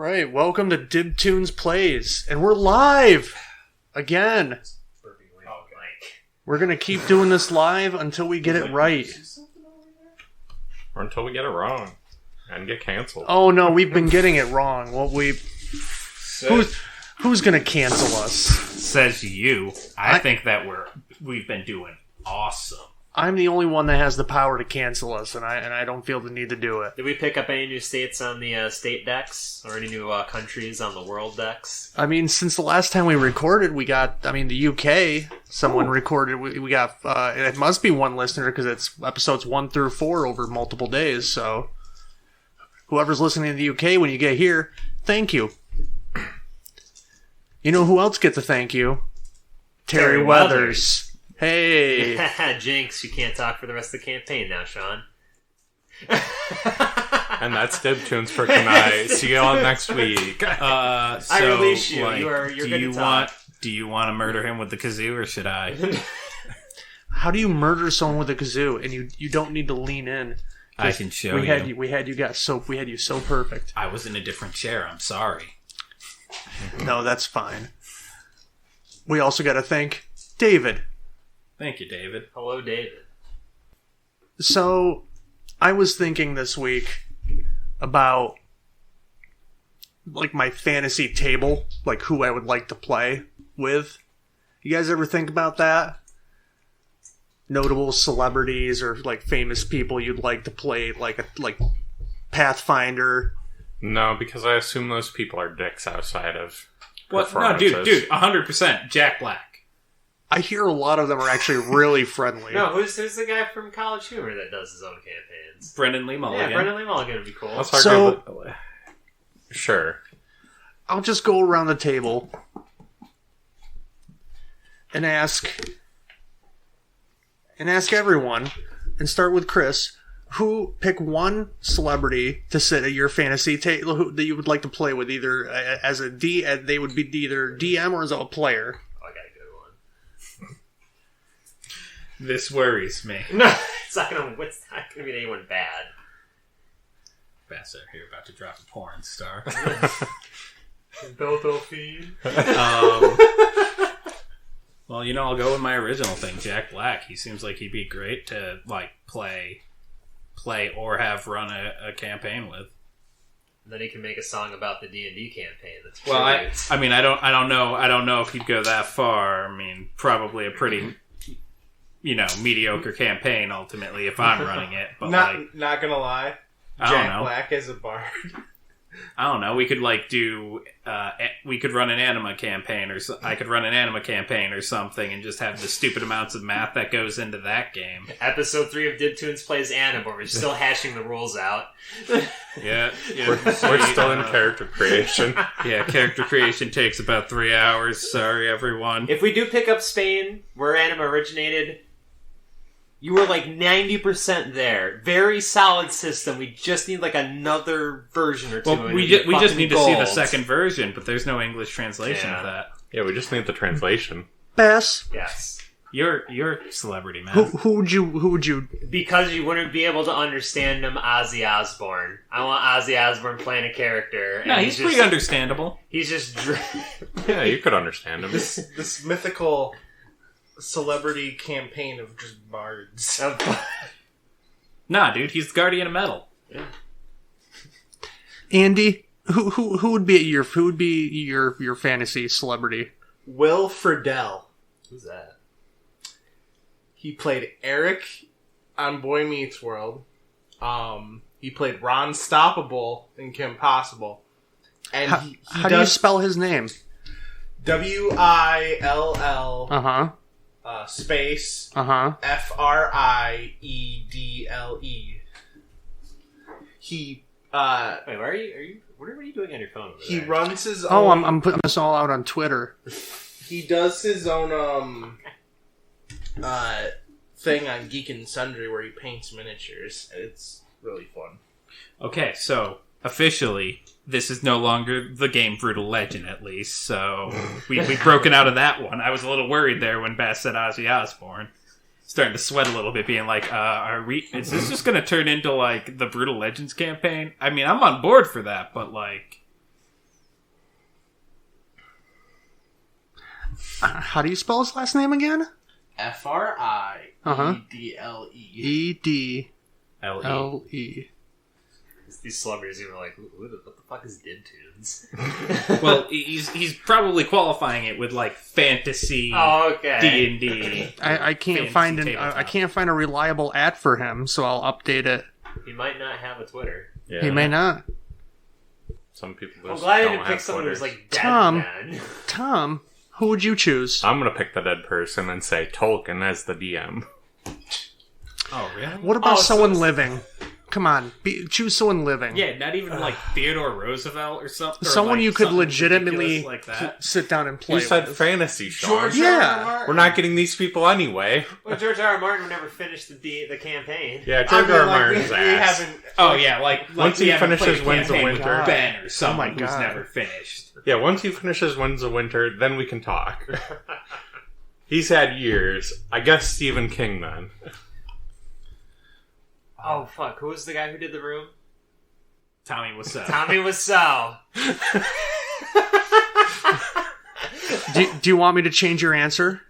right, welcome to DibToons Plays, and we're live again. We're gonna keep doing this live until we get it right. Or until we get it wrong and get canceled. Oh no, we've been getting it wrong. Well, who's gonna cancel us? Says you. I think that we've been doing awesome. I'm the only one that has the power to cancel us, and I don't feel the need to do it. Did we pick up any new states on the state decks? Or any new countries on the world decks? I mean, since the last time we recorded, we got, the UK, someone recorded, we got, it must be one listener, because it's episodes 1 through 4 over multiple days, so whoever's listening to the UK when you get here, thank you. You know who else gets a thank you? Terry Weathers. Hey! Jinx, you can't talk for the rest of the campaign now, Sean. And that's DibToons for tonight. See you all next week. I release you. You're good to talk. Do you want to murder him with the kazoo, or should I? How do you murder someone with a kazoo and you don't need to lean in? I can show you. We had you so perfect. I was in a different chair. I'm sorry. No, that's fine. We also got to thank David. Thank you, David. Hello, David. So, I was thinking this week about, my fantasy table, who I would like to play with. You guys ever think about that? Notable celebrities or, famous people you'd like to play, like Pathfinder. No, because I assume those people are dicks outside of What? No, dude, 100%. Jack Black. I hear a lot of them are actually really friendly. No, who's the guy from College Humor that does his own campaigns? Brendan Lee Mulligan. Yeah, Brendan Lee Mulligan would be cool. Sure. I'll just go around the table and ask everyone, and start with Chris. Pick one celebrity to sit at your fantasy table that you would like to play with, either as a they would be either DM or as a player. Oh, I got a good one. This worries me. No, it's not gonna be anyone bad. Bastard here about to drop a porn star. Beltophine. Well, I'll go with my original thing, Jack Black. He seems like he'd be great to play or have run a campaign with. And then he can make a song about the D&D campaign. That's well, I don't know if he'd go that far. I mean, probably a pretty mediocre campaign ultimately if I'm running it. But not gonna lie, Jack Black as a bard. I don't know. We could we could run an anima campaign, or I could run an anima campaign or something, and just have the stupid amounts of math that goes into that game. Episode 3 of DibToons Plays Anima. We're still hashing the rules out. Yeah. We're still in character creation. Yeah, character creation takes about 3 hours. Sorry, everyone. If we do pick up Spain, where anima originated, you were 90% there. Very solid system. We just need another version or two. Well, we just need to see the second version, but there's no English translation of that. Yeah, we just need the translation. Bass. Yes. You're celebrity, man. Who would you? Because you wouldn't be able to understand him, Ozzy Osbourne. I want Ozzy Osbourne playing a character. No, he's pretty understandable. He's just... Yeah, you could understand him. This mythical celebrity campaign of just bards. Nah, dude, he's the guardian of metal. Yeah. Andy, who would be your fantasy celebrity? Will Friedle. Who's that? He played Eric on Boy Meets World. He played Ron Stoppable in Kim Possible. And how do you spell his name? Will. Space Friedle. He Wait, why are you what are you doing on your phone over he there? runs his own. Oh, I'm putting this all out on Twitter. He does his own thing on Geek and Sundry where he paints miniatures. It's really fun. Okay, so officially, this is no longer the game Brutal Legend, at least. So we've broken out of that one. I was a little worried there when Bass said Ozzy Osbourne. Starting to sweat a little bit, being like, is this just going to turn into, the Brutal Legends campaign? I mean, I'm on board for that, but, How do you spell his last name again? FRIEDLE. EDLE. These celebrities even like, what the fuck is DibToons? Well, he's probably qualifying it with like fantasy okay. D&D. I can't find a reliable @ for him, so I'll update it. He might not have a Twitter. Yeah. He may not. Some people I'm just glad I don't didn't pick have someone who's Twitters. like dead. Tom. Man. Tom, who would you choose? I'm gonna pick the dead person and say Tolkien as the DM. Oh, really? What about so someone it's- living? Come on, choose someone living. Yeah, not even like Theodore Roosevelt or something. Or Someone like you could something legitimately ridiculous like that. sit down and play You said with. fantasy, Sean. George Yeah. R. R. Martin. We're not getting these people anyway. Well, George R. R. Martin would never finish the campaign. Yeah, I George mean, R. like, Martin's we ass. haven't. Oh yeah, like Once he we haven't finishes played a Winds of campaign Winter. with Ben or someone my who's God. never finished. Yeah, once he finishes Winds of Winter, then we can talk. He's had years. I guess Stephen King then. Oh fuck! Who was the guy who did the room? Tommy was Tommy Wiseau. Do you want me to change your answer?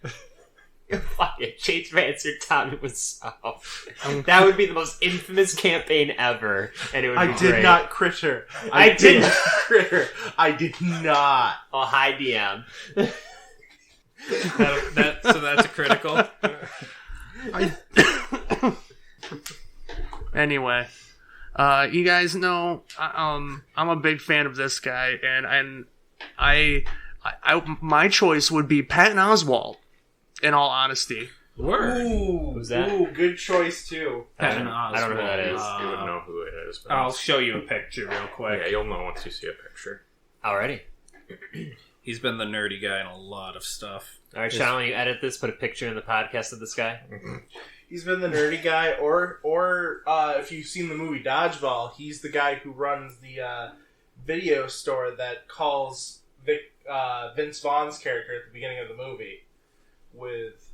Fuck it, change my answer. Tommy Wiseau. That would be the most infamous campaign ever, and it would. I be did great. not crit her. I did. crit her. I did not. Oh, hi DM. so that's a critical. Anyway, you guys know I'm a big fan of this guy, and I my choice would be Patton Oswalt. In all honesty, Word. Ooh, Who's that? Ooh, good choice too. Patton I don't know who that Oswalt. is. You would know who it is. But I'll show you a picture real quick. yeah, you'll know once you see a picture. Alrighty. He's been the nerdy guy in a lot of stuff. All right, Sean, when you edit this, put a picture in the podcast of this guy. He's been the nerdy guy, or if you've seen the movie Dodgeball, he's the guy who runs the video store that calls Vince Vaughn's character at the beginning of the movie. With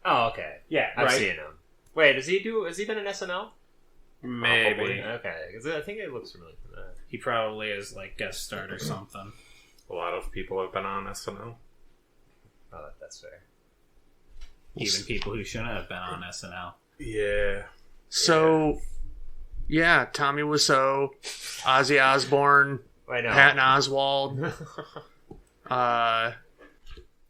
Oh, okay. Yeah, I've right. seen him. Wait, has he been in SNL? Maybe. Probably. Okay, 'cause I think it looks familiar from that. He probably is like guest star or something. A lot of people have been on SNL. Oh, that's fair. Even people who shouldn't have been on SNL. Yeah. so yeah, Tommy Wiseau, Ozzy Osbourne, Wait, no. Patton Oswalt,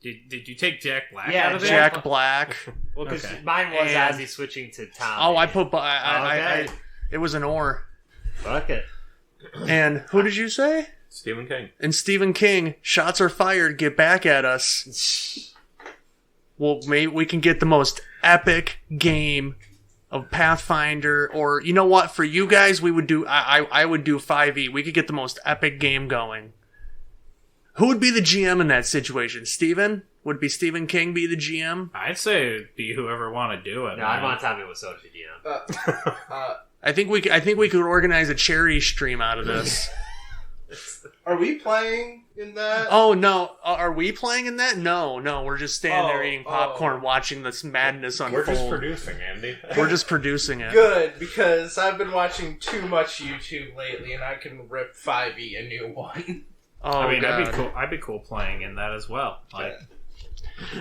Did you take Jack Black Yeah, out of it? Jack Black. Well, because Okay. mine was And- Ozzy switching to Tom. Oh, I put I Okay. it was an or. Fuck it. And who did you say? Stephen King. And Stephen King. Shots are fired. Get back at us. Well, maybe we can get the most epic game of Pathfinder, or you know what? For you guys, we would do. I would do 5e. We could get the most epic game going. Who would be the GM in that situation? Steven? Would be Stephen King be the GM? I'd say it'd be whoever want to do it. No, I'd want Tommy Wiseau to be DM. I think we could organize a charity stream out of this. Are we playing in that? Oh no, are we playing in that? No, we're just standing there Oh, eating popcorn, watching this madness unfold. We're just producing, Andy. We're just producing it. Good, because I've been watching too much YouTube lately, and I can rip 5e a new one. Oh, I mean, God. I'd be cool playing in that as well. Like,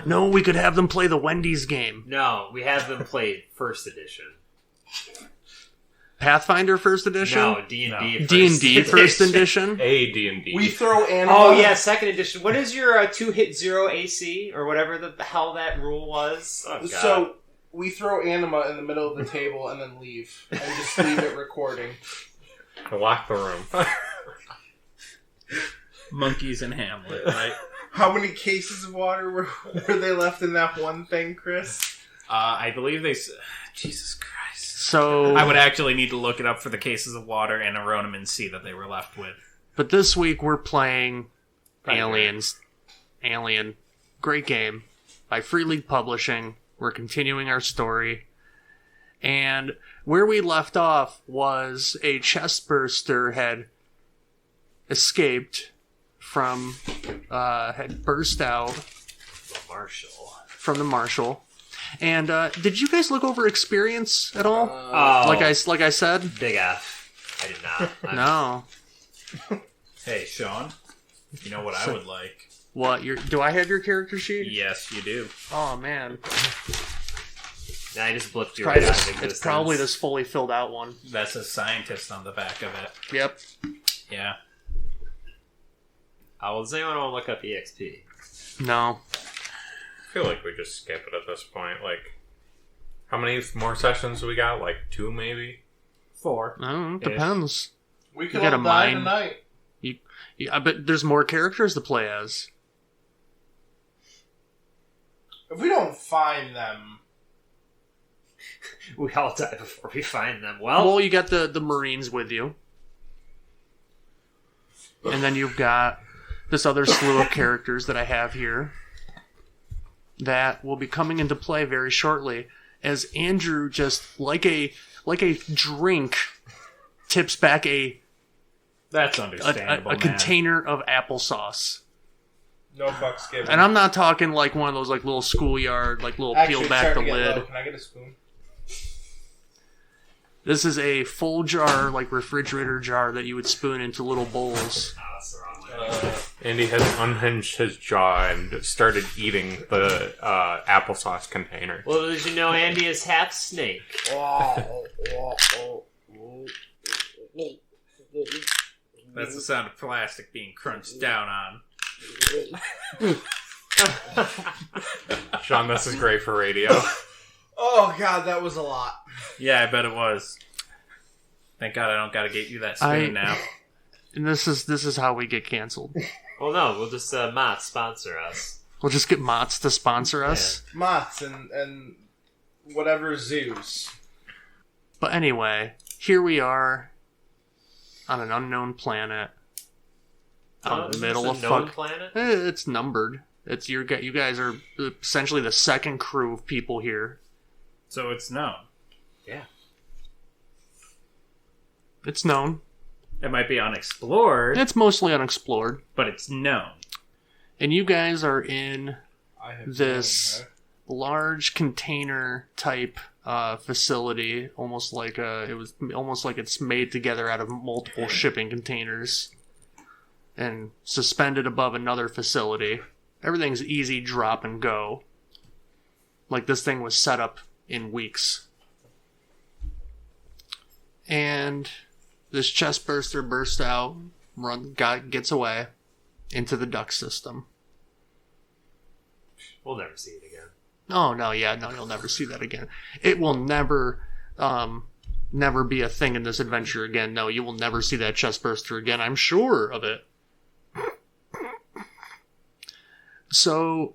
No, we could have them play the Wendy's game. No, we have them play first edition. Pathfinder First Edition? No, D&D. D&D First Edition? A D&D. We throw anima. Oh yeah, second edition. What is your 2-hit 0 AC or whatever the hell that rule was? Oh, God. So we throw anima in the middle of the table and then leave, and just leave it recording. Lock the room. monkeys and Hamlet, right? How many cases of water were they left in that one thing, Chris? I believe Jesus Christ. So, I would actually need to look it up for the cases of water and Aronoman C that they were left with. but this week we're playing Aliens. Alien. Great game. By Free League Publishing. We're continuing our story. And where we left off was a chestburster had escaped from, had burst out from the Marshal. And did you guys look over experience at all? Oh, Like I said? Big F. I did not. No. Hey, Sean, you know what I would like? What? Do I have your character sheet? Yes, you do. Oh, man. I just blipped you right out of existence. It's probably this fully filled out one. That's a scientist on the back of it. Yep. Yeah. Well, does anyone want to look up EXP? No. I feel like we just skip it at this point. Like, how many more sessions do we got? Like 2, maybe? 4. I don't know. Depends. We could got all a die mine. tonight. I bet there's more characters to play as. If we don't find them... We all die before we find them. Well, you got the Marines with you. And then you've got this other slew of characters that I have here that will be coming into play very shortly as Andrew just like a drink tips back That's understandable, a man. container of applesauce. No fucks given. And I'm not talking like one of those like little schoolyard, like little Actually, peel back the starting to get lid. low. Can I get a spoon? This is a full jar, like refrigerator jar that you would spoon into little bowls. oh, that's the wrong way. Andy has unhinged his jaw and started eating the applesauce container. Well, as you know, Andy is half snake. That's the sound of plastic being crunched down on. Sean, this is great for radio. Oh god, that was a lot. Yeah, I bet it was. Thank God I don't gotta get you that spoon now. And this is how we get canceled. Well, no, we'll just Mott sponsor us. We'll just get Mott's to sponsor us. Moths and whatever zoos. But anyway, here we are on an unknown planet. Out in the middle of known planet. It's numbered. It's you guys are essentially the second crew of people here. So it's known. Yeah. It's known. It might be unexplored, It's mostly unexplored. but it's known. And you guys are in I have this known, large container type facility, almost like it's made together out of multiple shipping containers and suspended above another facility. Everything's easy drop and go. Like this thing was set up in weeks. And this chest burster bursts out, gets away into the duct system. We'll never see it again. Oh, no, you'll never see that again. It will never be a thing in this adventure again. No, you will never see that chest burster again. I'm sure of it. So,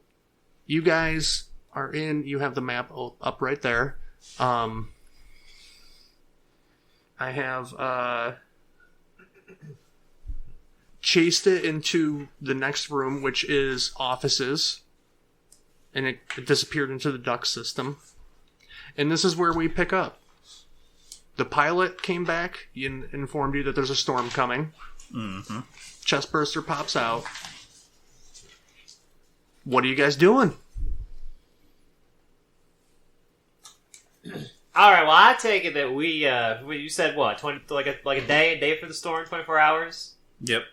you guys are in, you have the map up right there. I have chased it into the next room, which is offices. And it disappeared into the duct system. And this is where we pick up. The pilot came back, informed you that there's a storm coming. Mm-hmm. Chestburster pops out. What are you guys doing? All right. Well, I take it that you said what 20 like a day for the storm, 24 hours. Yep.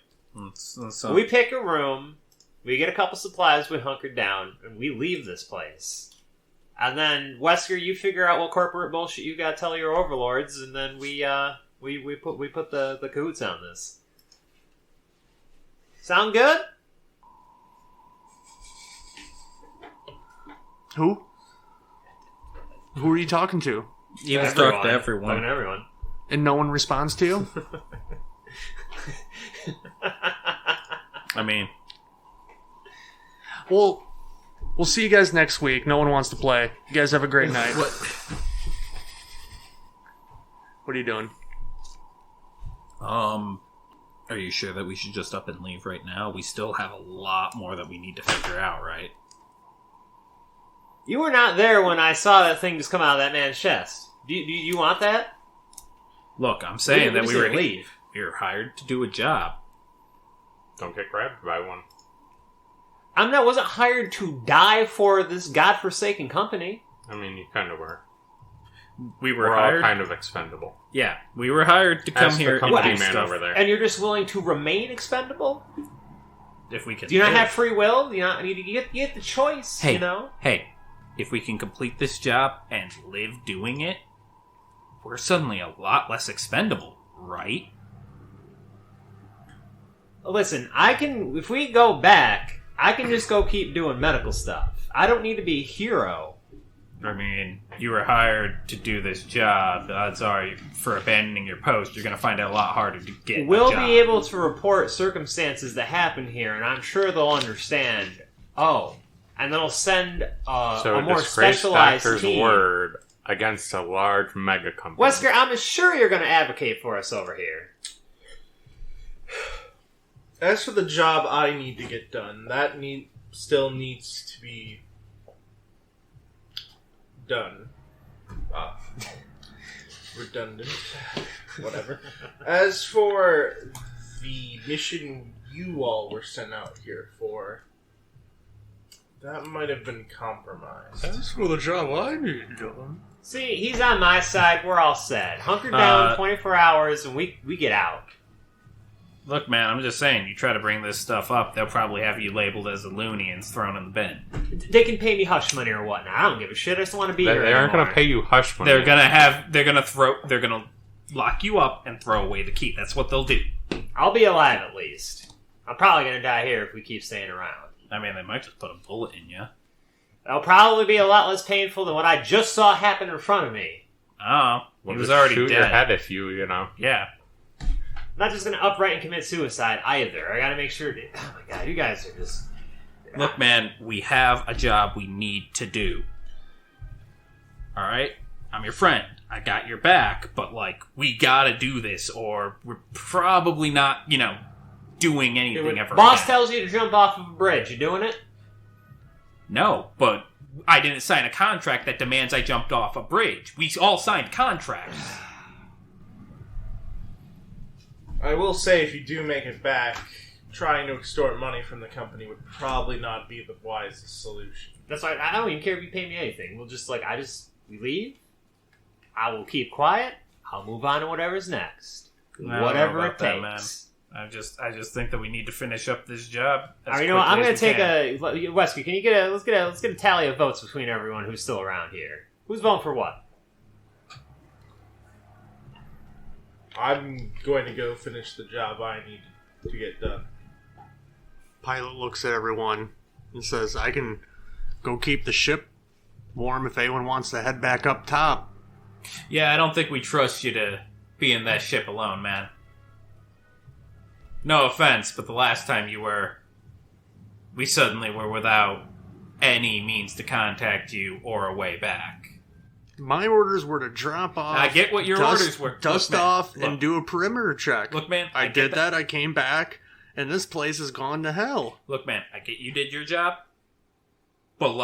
We pick a room, we get a couple supplies, we hunker down, and we leave this place. And then Wesker, you figure out what corporate bullshit you got to tell your overlords, and then we put the cahoots on this. Sound good? Who? Who are you talking to? You was talking to everyone. Talking to everyone. And no one responds to you? I mean, Well, we'll see you guys next week. No one wants to play. You guys have a great night. What are you doing? are you sure that we should just up and leave right now? We still have a lot more that we need to figure out, right? You were not there when I saw that thing just come out of that man's chest. Do you want that? Look, I'm saying that we were leave. We were hired to do a job. Don't get grabbed by one. Wasn't hired to die for this godforsaken company. I mean, you kind of were. We're We're hired. all kind of expendable. Yeah, we were hired to come Ask here the company and do man stuff. over there. And you're just willing to remain expendable? if we can. Do you not live. have free will? You get the choice. Hey, you know. Hey, if we can complete this job and live doing it, we're suddenly a lot less expendable, right? Listen, if we go back, I can just go keep doing medical stuff. I don't need to be a hero. I mean, you were hired to do this job. The odds are, for abandoning your post, you're going to find it a lot harder to get We'll a job. be able to report circumstances that happen here, and I'm sure they'll understand. Oh, and then I'll send a more specialized doctor's team. word against a large mega company. Wesker, I'm sure you're going to advocate for us over here. As for the job I need to get done, that still needs to be done. Redundant. Whatever. As for the mission you all were sent out here for, that might have been compromised. As for the job I need done. See, he's on my side. We're all set. Hunker down 24 hours, and we get out. Look, man, I'm just saying, you try to bring this stuff up, they'll probably have you labeled as a loony and thrown in the bin. They can pay me hush money or whatnot. I don't give a shit. I just want to be here. They aren't going to pay you hush money. They're gonna lock you up and throw away the key. That's what they'll do. I'll be alive at least. I'm probably going to die here if we keep staying around. I mean, they might just put a bullet in you. It'll probably be a lot less painful than what I just saw happen in front of me. Oh, Well, he was just already shoot dead. your head if you know. Yeah. I'm not just going to upright and commit suicide either. I got to make sure. Oh my god, you guys are just. Look, man, we have a job we need to do. Alright? I'm your friend. I got your back, but, we gotta do this, or we're probably not, doing anything ever Boss again. tells you to jump off of a bridge. You doing it? No, but I didn't sign a contract that demands I jumped off a bridge. We all signed contracts. I will say, if you do make it back, trying to extort money from the company would probably not be the wisest solution. That's why I don't even care if you pay me anything. We'll just we leave. I will keep quiet. I'll move on to whatever's next. I don't know Whatever about it that, takes. man. I just think that we need to finish up this job. You know what? I'm going to take Wesker, can you let's get a tally of votes between everyone who's still around here. Who's voting for what? I'm going to go finish the job I need to get done. Pilot looks at everyone and says, I can go keep the ship warm if anyone wants to head back up top. Yeah, I don't think we trust you to be in that ship alone, man. No offense, but the last time you were, we suddenly were without any means to contact you or a way back. My orders were to drop off. I get what your orders were. Dust Look, man, off look. and do a perimeter check. Look, man, I get did that. I came back, and this place has gone to hell. Look, man, I get you did your job, but,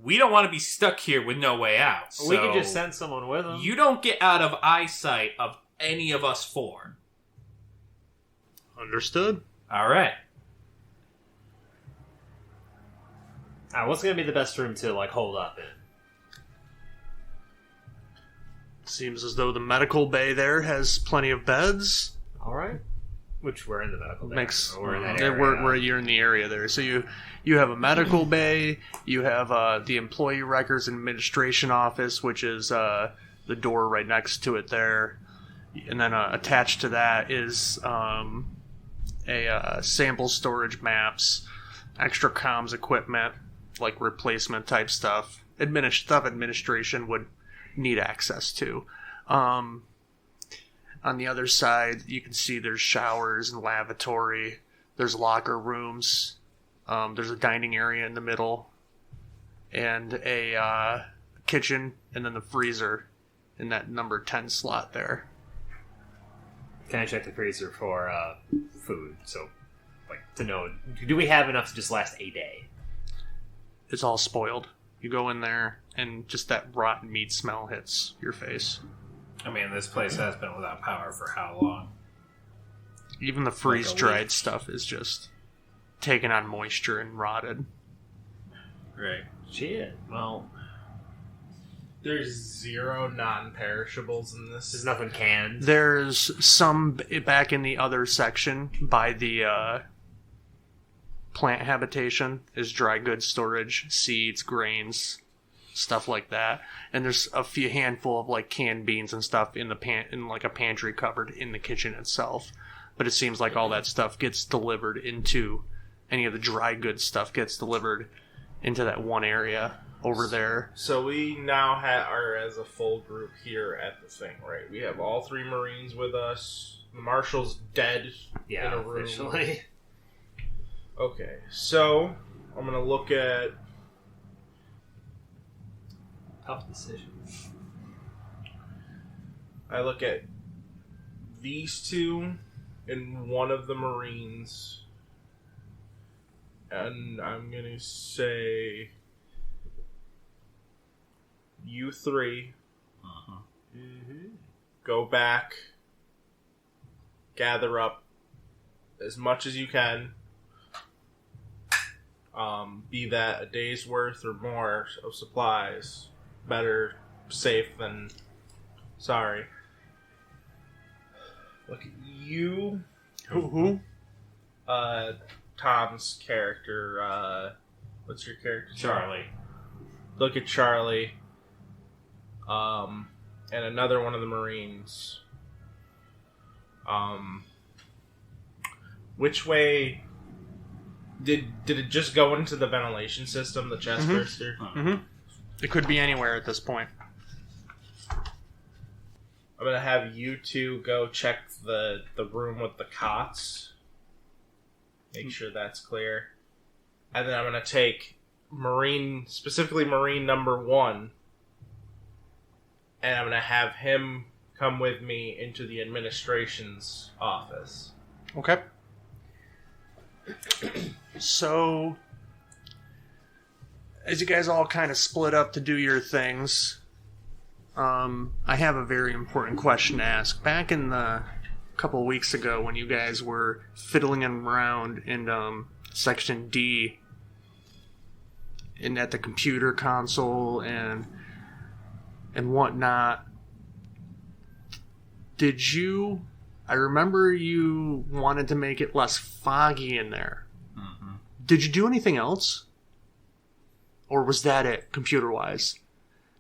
we don't want to be stuck here with no way out. We so could just send someone with them. You don't get out of eyesight of any of us four. Understood. All right. Alright, what's going to be the best room to, hold up in? Seems as though the medical bay there has plenty of beds. Alright. Which we're in the medical bay. We're in that area. you're in the area there. So you have a medical bay. You have the employee records and administration office, which is the door right next to it there. And then attached to that is a sample storage maps, extra comms equipment, replacement type stuff. Administration would need access to. On the other side, you can see there's showers and lavatory. There's locker rooms. There's a dining area in the middle. And a kitchen. And then the freezer in that number 10 slot there. Can I check the freezer for food? So, to know, do we have enough to just last a day? It's all spoiled. You go in there, and just that rotten meat smell hits your face. I mean, this place has been without power for how long? Even the freeze-dried stuff is just taken on moisture and rotted. Right. Shit. Well, There's 0 non-perishables in this. there's nothing canned. There's some back in the other section by the plant habitation is dry goods storage, seeds, grains, stuff like that. And there's a few handful of like canned beans and stuff in like a pantry covered in the kitchen itself. But it seems like all that stuff gets delivered into any of the dry goods stuff gets delivered into that one area over there. So we now are as a full group here at the thing, right? We have all 3 Marines with us. The Marshal's dead in a room. Officially. Okay, so I'm gonna look at. Tough decision. I look at these 2 and one of the Marines, and I'm gonna say you 3 go back, gather up as much as you can. Be that a day's worth or more of supplies. Better safe than sorry. Look at you. Who? Tom's character. What's your character? Charlie. Look at Charlie. And another one of the Marines. Which way did it just go into the ventilation system, the chest burster? Mm-hmm. It could be anywhere at this point. I'm gonna have you 2 go check the room with the cots. Make sure that's clear. And then I'm gonna take specifically Marine number 1, and I'm gonna have him come with me into the administration's office. Okay. So, as you guys all kind of split up to do your things, I have a very important question to ask. Back in the couple of weeks ago when you guys were fiddling around in Section D and at the computer console and whatnot, did you... I remember you wanted to make it less foggy in there. Mm-hmm. Did you do anything else? Or was that it, computer-wise?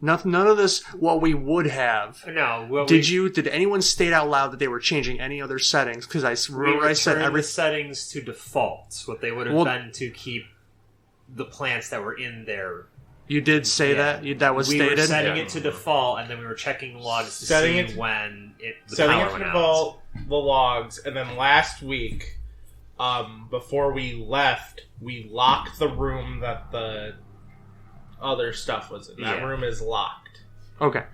None of this, what we would have. No. Did anyone state out loud that they were changing any other settings? Because I said the settings to default. What they would have been to keep the plants that were in there. You did say that? That was stated? We were setting it to default, and then we were checking logs to see when the setting power it to went default, out. the logs, and then last week, before we left, we locked the room that the other stuff was in. That room is locked. Okay.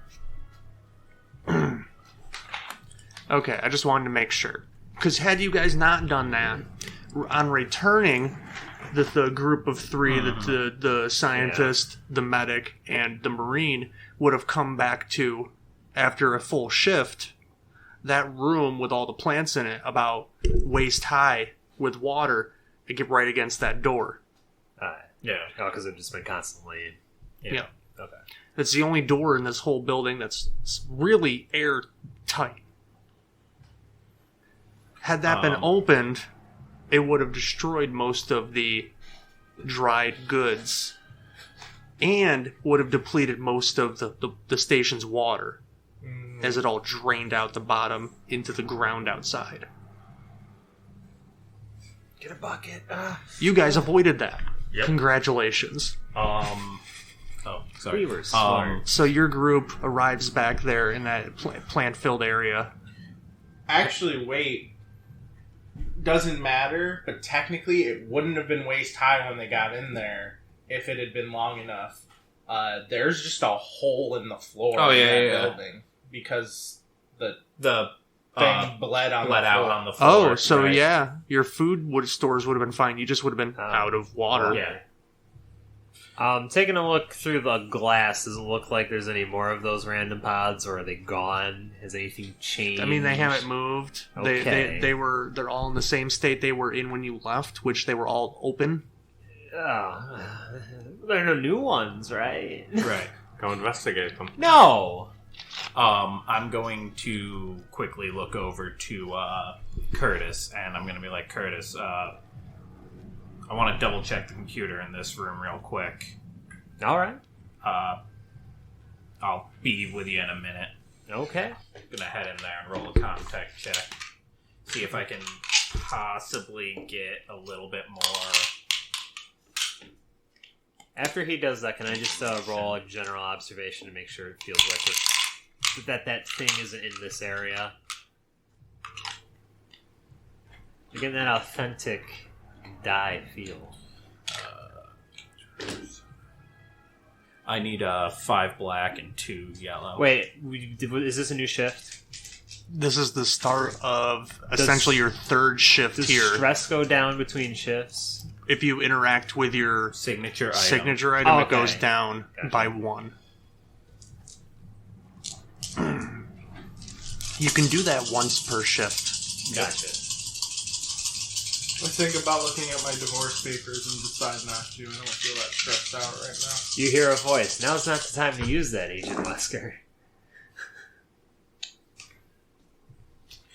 Okay, I just wanted to make sure. Because had you guys not done that, on returning... The group of 3, the scientist, the medic, and the Marine would have come back to, after a full shift, that room with all the plants in it, about waist high with water, to get right against that door. Yeah. Oh, because they've just been constantly... Yeah. Okay. It's the only door in this whole building that's really airtight. Had that been opened... it would have destroyed most of the dried goods and would have depleted most of the station's water as it all drained out the bottom into the ground outside. Get a bucket. You guys avoided that. Yep. Congratulations. Oh, sorry. We were smart. So your group arrives back there in that plant-filled area. Actually, wait. Doesn't matter, but technically it wouldn't have been waist high when they got in there if it had been long enough. There's just a hole in the floor in that building because the thing bled out on the floor. Oh, so right? Your stores would have been fine. You just would have been out of water. Yeah. Taking a look through the glass, does it look like there's any more of those random pods, or are they gone? Has anything changed? I mean, they haven't moved. Okay. They're all in the same state they were in when you left, which they were all open. There are no new ones, right? Right. Go investigate them. No! I'm going to quickly look over to Curtis, and I'm going to be like, Curtis, I want to double check the computer in this room real quick. All right. I'll be with you in a minute. Okay. I'm gonna head in there and roll a contact check. See if I can possibly get a little bit more. After he does that, can I just roll a general observation to make sure it feels like that thing isn't in this area? You're getting that authentic dye feel. I need 5 black and 2 yellow. Wait, is this a new shift? This is the start of essentially your third shift Does here. stress go down between shifts? If you interact with your Signature item, Oh, it goes okay. down Gotcha. by 1. You can do that once per shift. Gotcha. I think about looking at my divorce papers and decide not to. I don't feel that stressed out right now. You hear a voice. Now's not the time to use that, Agent Wesker.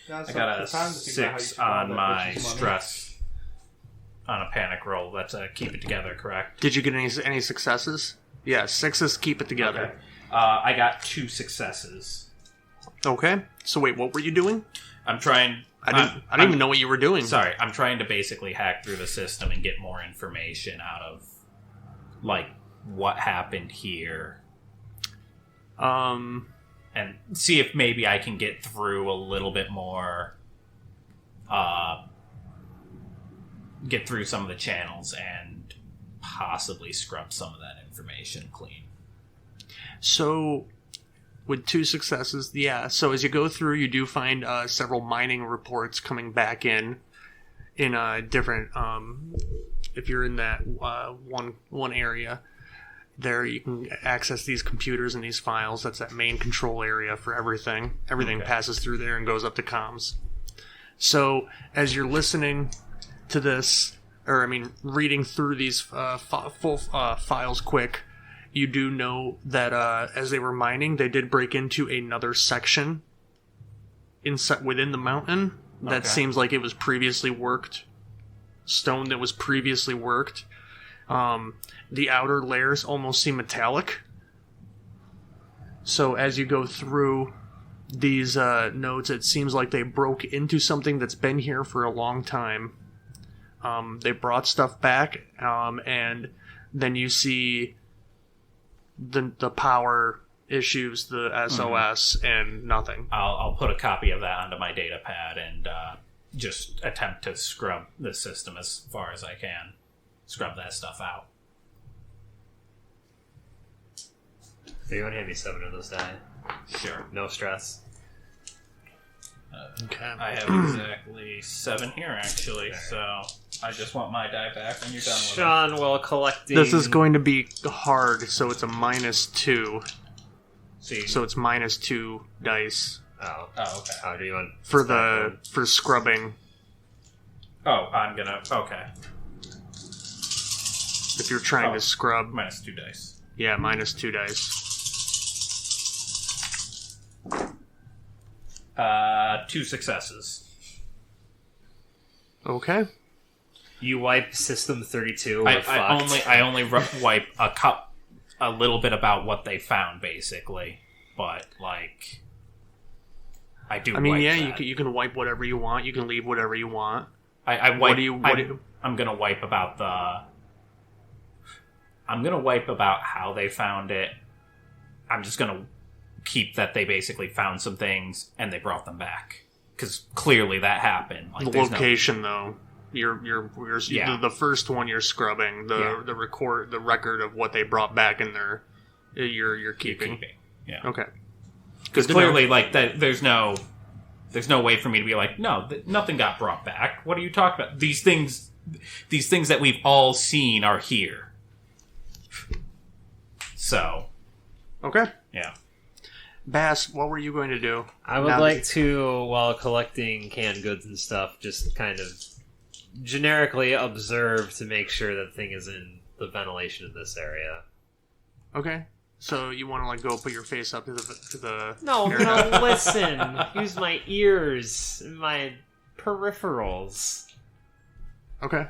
Now's I not got the a time to think about how you 6 spend all on that my bitch's money. stress on a panic roll. That's a keep it together, correct? Did you get any successes? Yeah, 6s keep it together. Okay. I got 2 successes. Okay. So wait, what were you doing? I'm trying. I didn't even know what you were doing. Sorry, I'm trying to basically hack through the system and get more information out of, like, what happened here. And see if maybe I can get through a little bit more, get through some of the channels and possibly scrub some of that information clean. So, with 2 successes, yeah. So as you go through, you do find several mining reports coming back in different. If you're in that one area, there you can access these computers and these files. That's that main control area for everything. Everything Okay. passes through there and goes up to comms. So as you're listening to this, reading through these full files quick. You do know that as they were mining, they did break into another section within the mountain that Okay. seems like it was previously worked. Stone that was previously worked. The outer layers almost seem metallic. So as you go through these nodes, it seems like they broke into something that's been here for a long time. They brought stuff back, and then you see the power issues, the SOS, and nothing. I'll put a copy of that onto my data pad and just attempt to scrub the system as far as I can. Scrub that stuff out. So you want to hand me 7 of those die? Sure. No stress. Okay. I have exactly 7 here, actually, so I just want my die back when you're done with it. Sean will collecting. This is going to be hard, so it's a -2. See, So it's -2 dice Oh. oh, okay. How do you want for scrubbing. Oh, I'm gonna... Okay. If you're trying Oh. to scrub, -2 dice. yeah, -2 dice. 2 successes. Okay. You wipe System 32. We're I fucked. only wipe a little bit about what they found, basically. But, like... I do I mean, wipe yeah, that. you can wipe whatever you want. You can leave whatever you want. I wipe... What do you? I'm gonna wipe about the... I'm gonna wipe about how they found it. I'm just gonna keep that they basically found some things and they brought them back. Because clearly that happened. Like, The there's location, though. You're Yeah. the first one you're scrubbing. The record of what they brought back in there. You're keeping. Yeah. Okay. Because Good to know. clearly, like, there's no way for me to be like, no, nothing got brought back. What are you talking about? These things that we've all seen are here. So, Okay. yeah. Bass, what were you going to do? I would Now that- like to, while collecting canned goods and stuff, just kind of generically observe to make sure that thing is in the ventilation in this area. Okay. So you want to like go put your face up to the No, I'm area? gonna listen. Use my ears and my peripherals. Okay.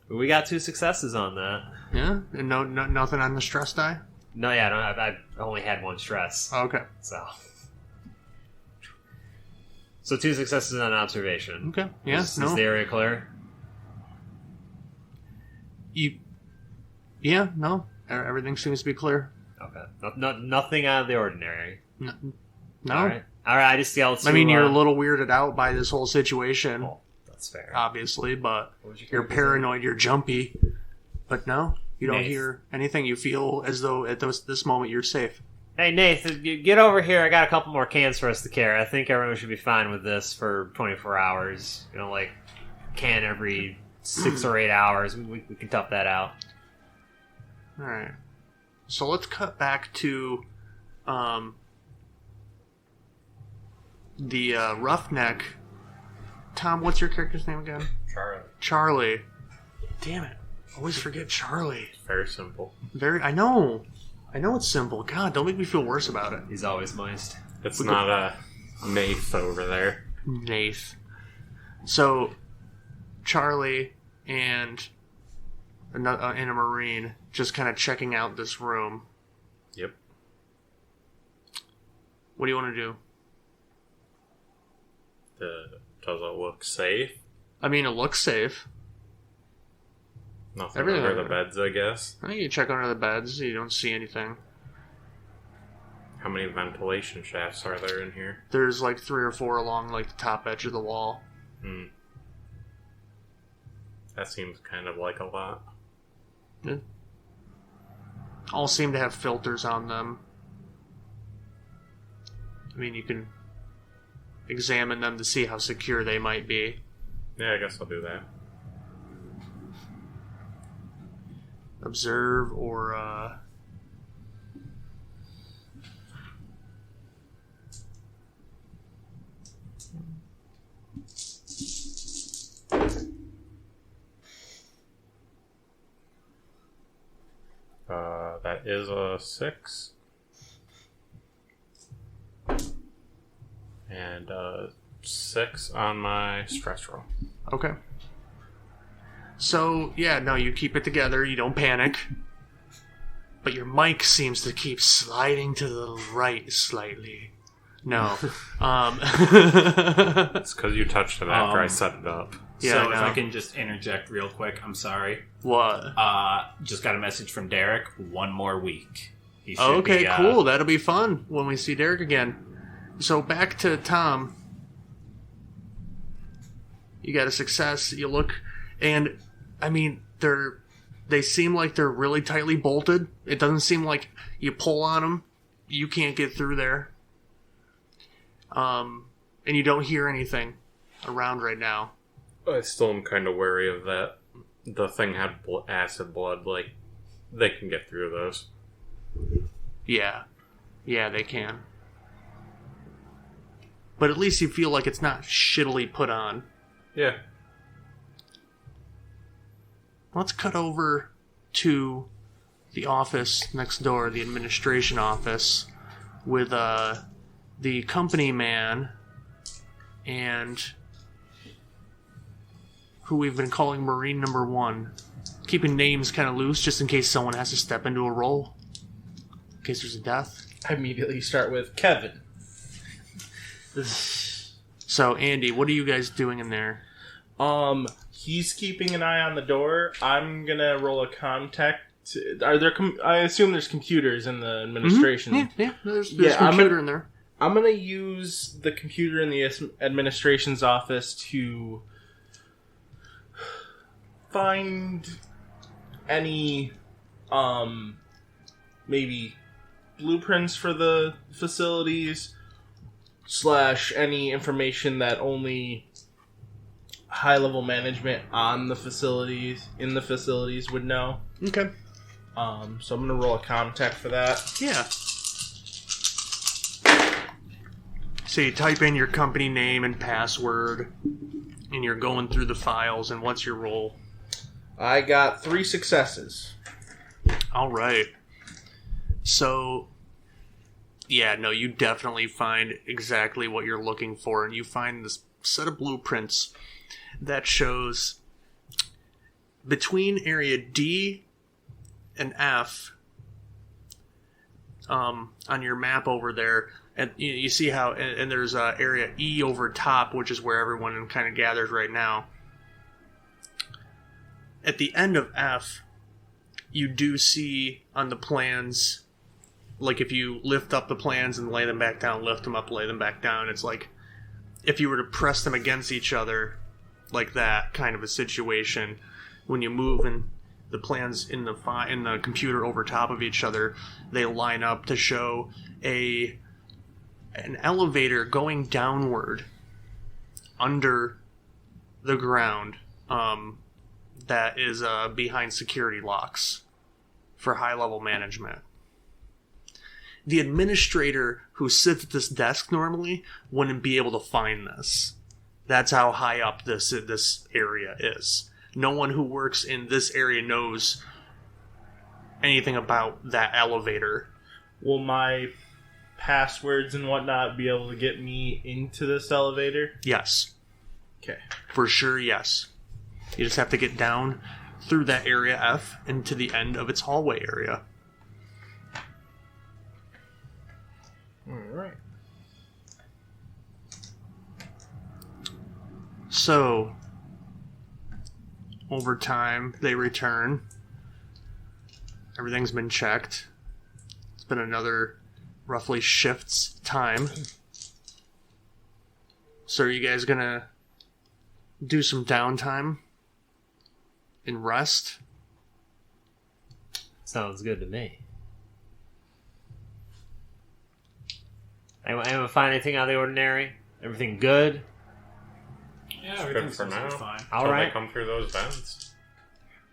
We got 2 successes on that. Yeah, and nothing on the stress die. No, yeah, I only had 1 stress. Oh, okay. So 2 successes on observation. Okay. Yeah. Is the area clear? Yeah. No. Everything seems to be clear. Okay. Nothing out of the ordinary. No. All right. I just yelled. I mean, you're a little weirded out by this whole situation. Oh, that's fair. Obviously, but you're paranoid. You're jumpy. But no, you don't hear anything. You feel as though at this moment you're safe. Hey, Nathan, you get over here. I got a couple more cans for us to carry. I think everyone should be fine with this for 24 hours. Like can every 6 or 8 hours. We can tough that out. All right. So let's cut back to the roughneck. Tom, what's your character's name again? Charlie. Damn it. Always forget Charlie. Very simple. I know it's simple. God, don't make me feel worse about it. He's always moist. It's not a Nath over there. Nath. So, Charlie and a Marine just kind of checking out this room. Yep. What do you want to do? Does it look safe? I mean, it looks safe. Nothing under the beds, I guess. I think you check under the beds. You don't see anything. How many ventilation shafts are there in here? There's like 3 or 4 along like the top edge of the wall. That seems kind of like a lot. Yeah. All seem to have filters on them. I mean, you can examine them to see how secure they might be. Yeah, I guess I'll do that. Observe or that is a 6. And 6 on my stress roll. Okay. So, yeah, no, you keep it together. You don't panic. But your mic seems to keep sliding to the right slightly. No. It's because you touched it after I set it up. Yeah, so if I can just interject real quick, I'm sorry. What? Just got a message from Derek. 1 more week. He should okay, cool. That'll be fun when we see Derek again. So back to Tom. You got a success. You look, and I mean, they seem like they're really tightly bolted. It doesn't seem like you pull on them, you can't get through there. And you don't hear anything around right now. I still am kind of wary of that. The thing had acid blood. Like, they can get through those. Yeah, they can. But at least you feel like it's not shittily put on. Yeah. Let's cut over to the office next door, the administration office, with the company man and who we've been calling Marine Number 1. Keeping names kind of loose just in case someone has to step into a role. In case there's a death. I immediately start with Kevin. So, Andy, what are you guys doing in there? He's keeping an eye on the door. I'm gonna roll a contact. Are there? I assume there's computers in the administration. Mm-hmm. Yeah, there's a computer in there. I'm gonna use the computer in the administration's office to find any, maybe blueprints for the facilities. / any information that only high-level management on the facilities, in the facilities, would know. Okay. So I'm going to roll a contact for that. Yeah. So you type in your company name and password, and you're going through the files, and what's your roll? I got 3 successes. All right. So... yeah, no, you definitely find exactly what you're looking for, and you find this set of blueprints that shows between area D and F, on your map over there, and you see how, and there's area E over top, which is where everyone kind of gathers right now. At the end of F, you do see on the plans, like if you lift up the plans and lay them back down, lift them up, lay them back down, it's like if you were to press them against each other, like that kind of a situation, when you move and the plans in the computer over top of each other, they line up to show an elevator going downward under the ground that is behind security locks for high-level management. The administrator who sits at this desk normally wouldn't be able to find this. That's how high up this area is. No one who works in this area knows anything about that elevator. Will my passwords and whatnot be able to get me into this elevator? Yes. Okay. For sure, yes. You just have to get down through that area F and to the end of its hallway area. Alright. So, over time, they return. Everything's been checked. It's been another roughly shift's time. So are you guys gonna do some downtime and rest? Sounds good to me. Anyone find anything out of the ordinary? Everything good? Yeah, Good everything's for supposed to now. be fine. All Till right. they come through those vents.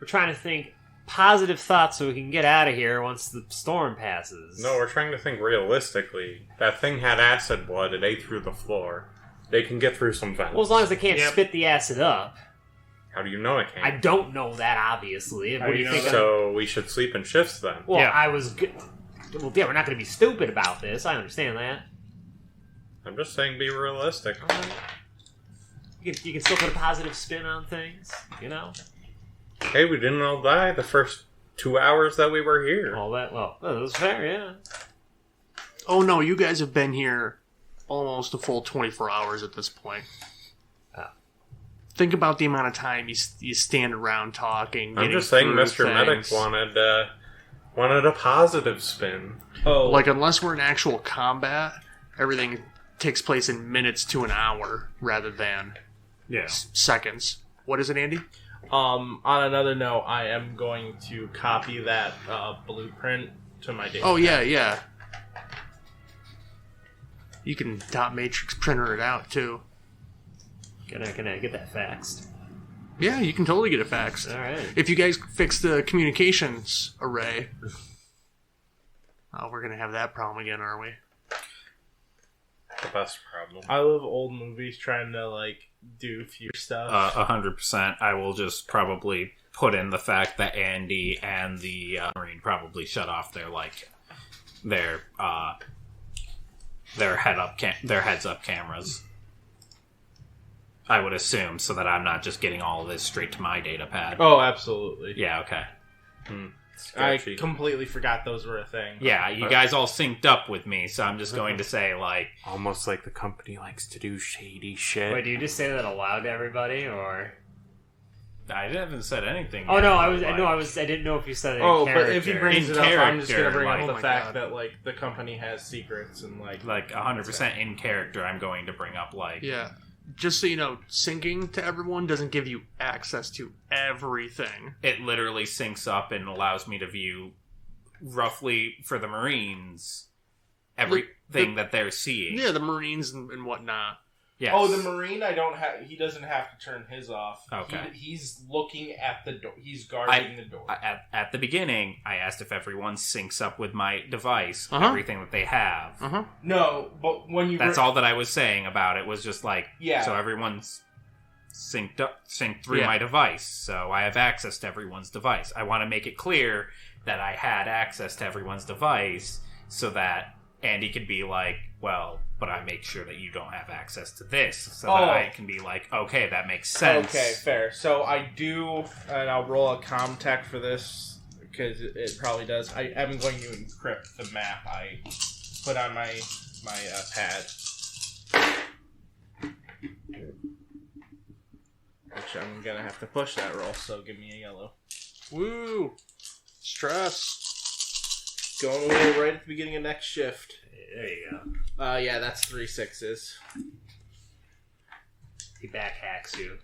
We're trying to think positive thoughts so we can get out of here once the storm passes. No, we're trying to think realistically. That thing had acid blood. It ate through the floor. They can get through some vents. Well, as long as they can't spit the acid up. How do you know it can't? I don't know that, obviously. How What do do you you know think? that? So we should sleep in shifts then. Well, Yeah. I was good. Well, yeah, we're not going to be stupid about this. I understand that. I'm just saying be realistic. All right. You can still put a positive spin on things, you know? Hey, we didn't all die the first 2 hours that we were here. All that, well, that was fair, yeah. Oh no, you guys have been here almost a full 24 hours at this point. Oh. Think about the amount of time you stand around talking. I'm getting just saying through Mr. Medic things. wanted a positive spin. Oh, Like, unless we're in actual combat, everything takes place in minutes to an hour rather than Yeah. seconds. What is it, Andy? on another note, I am going to copy that blueprint to my data. Oh, yeah. You can dot matrix printer it out, too. Can I get that faxed? Yeah, you can totally get it faxed. All right. If you guys fix the communications array... Oh, we're going to have that problem again, are we? The best problem. I love old movies trying to, like, do future stuff. 100%. I will just probably put in the fact that Andy and the Marine probably shut off their heads up cameras. I would assume, so that I'm not just getting all of this straight to my data pad. Oh, absolutely. Yeah, okay. I Sketchy. completely forgot those were a thing. Yeah, you guys all synced up with me, so I'm just going to say, like... Almost like the company likes to do shady shit. Wait, do you just say that aloud to everybody, or? I haven't said anything Oh yet, no, but, I didn't know if you said it. Oh, in character. but if he brings In it up, I'm just gonna character, bring like- up Oh the my fact God. that like the company has secrets and like 100% in character, I'm going to bring up, like... Yeah. Just so you know, syncing to everyone doesn't give you access to everything. It literally syncs up and allows me to view, roughly, for the Marines, everything that they're seeing. Yeah, the Marines and whatnot. Yes. Oh, the Marine, he doesn't have to turn his off. Okay. He's looking at the door. He's guarding the door. At the beginning, I asked if everyone syncs up with my device, Uh-huh. everything that they have. Uh-huh. No, but when you... That's all that I was saying about it, was just like, Yeah. so everyone's synced through Yeah. my device, so I have access to everyone's device. I want to make it clear that I had access to everyone's device, so that Andy could be like, well, but I make sure that you don't have access to this. So that I can be like, okay, that makes sense. Okay, fair. So I do, and I'll roll a ComTech for this, because it probably does. I am going to encrypt the map I put on my pad. Which I'm going to have to push that roll, so give me a yellow. Woo! Stress. Going away right at the beginning of next shift. There you go. Yeah, that's 3 6s. He back hacks you.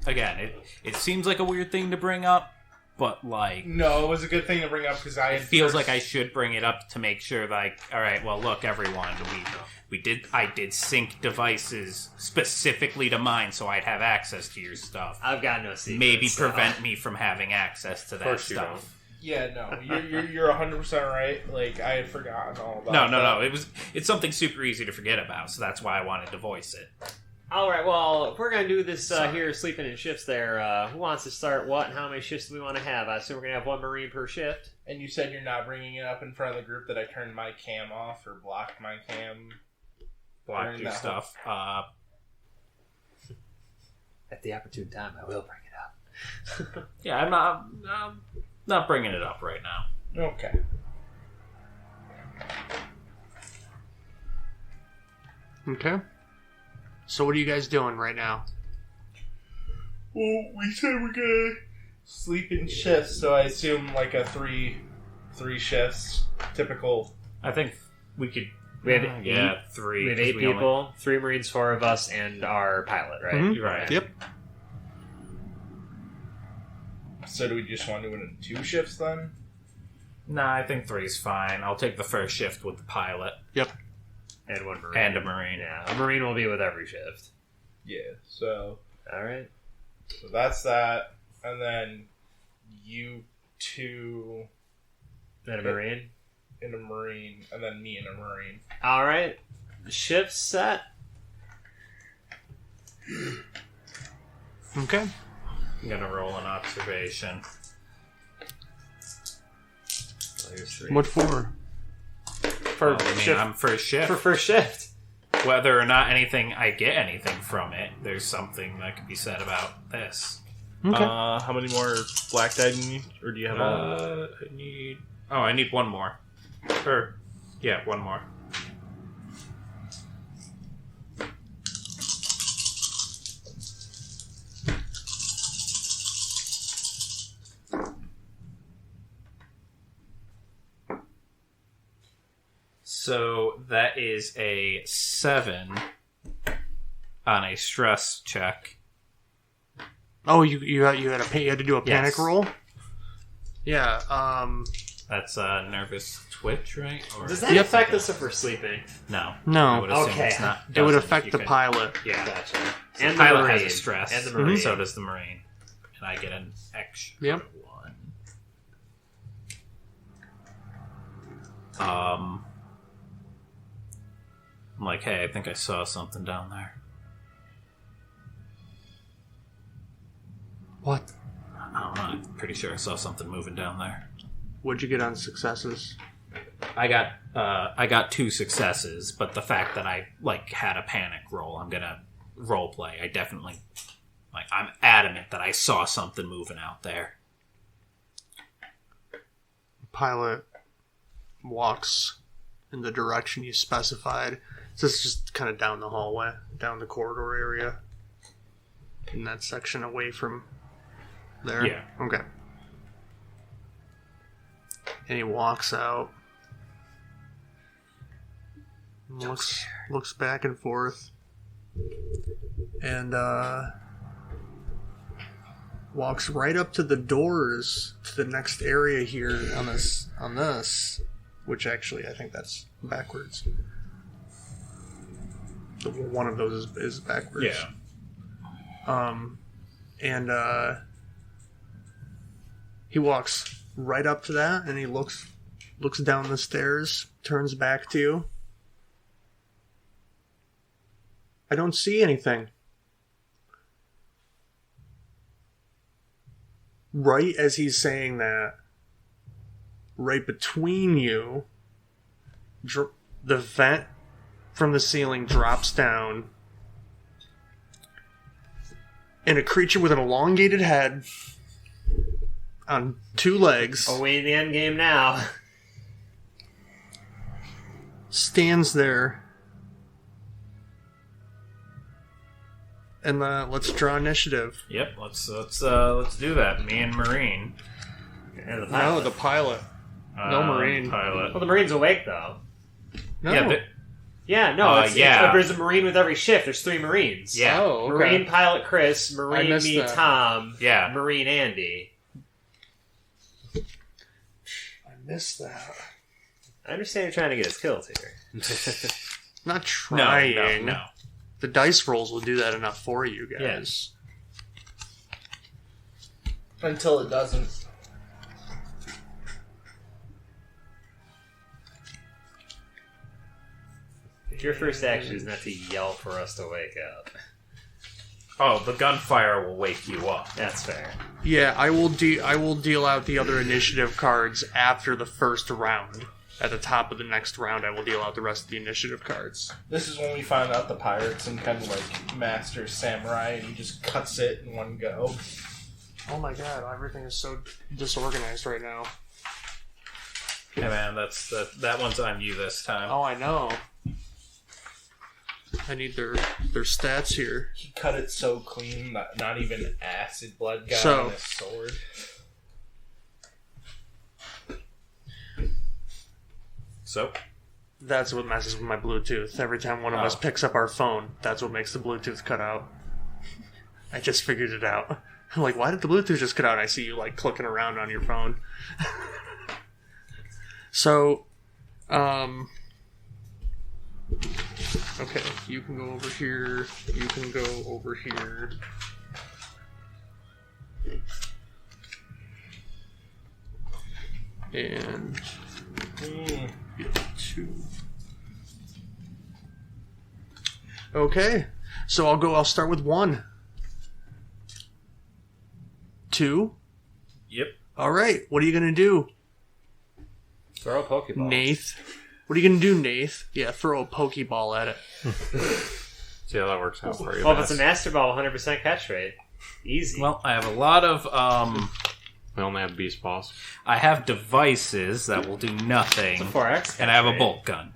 Again, it seems like a weird thing to bring up, but like... No, it was a good thing to bring up because it feels like I should bring it up to make sure, like, all right, well, look, everyone, I did sync devices specifically to mine so I'd have access to your stuff. I've got no secrets. Maybe prevent me from having access to that stuff. Yeah, no, you're 100% right. Like, I had forgotten all about No. It's something super easy to forget about, so that's why I wanted to voice it. All right, well, if we're going to do this here, sleeping in shifts there, who wants to start what and how many shifts do we want to have? I assume we're going to have 1 Marine per shift. And you said you're not bringing it up in front of the group that I turned my cam off or blocked my cam. Blocked your stuff. At the opportune time, I will bring it up. Yeah, I'm not bringing it up right now. Okay. Okay. So what are you guys doing right now? Well, we said we're gonna sleep in shifts, so I assume like a three shifts, typical. I think we could. We had 3. We had 8 people, 3 Marines, 4 of us, and our pilot, right? Mm-hmm. Right. Yep. So do we just want to do it in 2 shifts then? Nah, I think 3's fine. I'll take the first shift with the pilot. Yep. And 1 Marine. And a Marine. Yeah, a Marine will be with every shift. Yeah, so... Alright. So that's that, and then you 2... And a Marine? And a Marine, and then me and a Marine. Alright. Shift set. Okay. I'm gonna roll an observation. Oh, here's 3. What for? I'm first shift. For first shift. Whether or not I get anything from it, there's something that could be said about this. Okay. How many more black die do you need? Or do you have I need 1 more. Yeah, 1 more. So that is a 7 on a stress check. Oh, you had to do a panic Yes. roll? Yeah, That's a nervous twitch, right? Or... Does that affect us if we're sleeping? No. No. I would assume Okay. it's not. it would doesn't. affect You the could- pilot. Yeah. Gotcha. So And the the pilot Marine. has a stress. And the Marine. So does the Marine. And I get an extra Yep. 1. I'm like, hey, I think I saw something down there. What? I'm pretty sure I saw something moving down there. What'd you get on successes? I got 2 successes, but the fact that I had a panic roll, I'm gonna role play. I definitely I'm adamant that I saw something moving out there. Pilot walks in the direction you specified. So it's just kind of down the hallway, down the corridor area, in that section away from there. Yeah. Okay. And he walks out. Looks back and forth. And walks right up to the doors to the next area here on this, which actually I think that's backwards. One of those is backwards. Yeah. And he walks right up to that, and he looks down the stairs, turns back to you. I don't see anything. Right as he's saying that, right between you, the vent from the ceiling drops down, and a creature with an elongated head on 2 legs. Oh, we in the end game now. Stands there. And let's draw initiative. Yep, let's do that. Me and Marine. And the No, pilot. the pilot. No Marine. Pilot. Well, the Marine's awake, though. No. Yeah, Yeah, no, yeah. there's a Marine with every shift. There's 3 Marines. Yeah. Oh, okay. Marine pilot Chris, I Marine missed me that. Tom, Yeah. Marine Andy. I missed that. I understand you're trying to get us killed here. Not no, trying. no. The dice rolls will do that enough for you guys. Until it doesn't. Your first action is not to yell for us to wake up. Oh, the gunfire will wake you up. That's fair. Yeah, I will deal out the other initiative cards after the first round. At the top of the next round, I will deal out the rest of the initiative cards. This is when we find out the pirates and kind of like master samurai, and he just cuts it in one go. Oh my god, everything is so disorganized right now. Hey man, that one's on you this time. Oh, I know. I need their stats here. He cut it so clean that not even acid blood got So- on his sword. So, That's what messes with my Bluetooth. Every time one of us picks up our phone, that's what makes the Bluetooth cut out. I just figured it out. I'm like, why did the Bluetooth just cut out? I see you like clicking around on your phone. So, okay, you can go over here. You can go over here. And get 2. Okay, so I'll start with 1. 2. yep. All right, what are you gonna do, Throw a Pokeball. Nath? What are you gonna do, Nath? Yeah, throw a Pokeball at it. See how that works out for you. Well, if it's a Bass. Master Ball, 100% catch rate. Easy. Well, I have a lot of We only have beast balls. I have devices that will do nothing, it's a 4X. and I have a catch rate. bolt gun.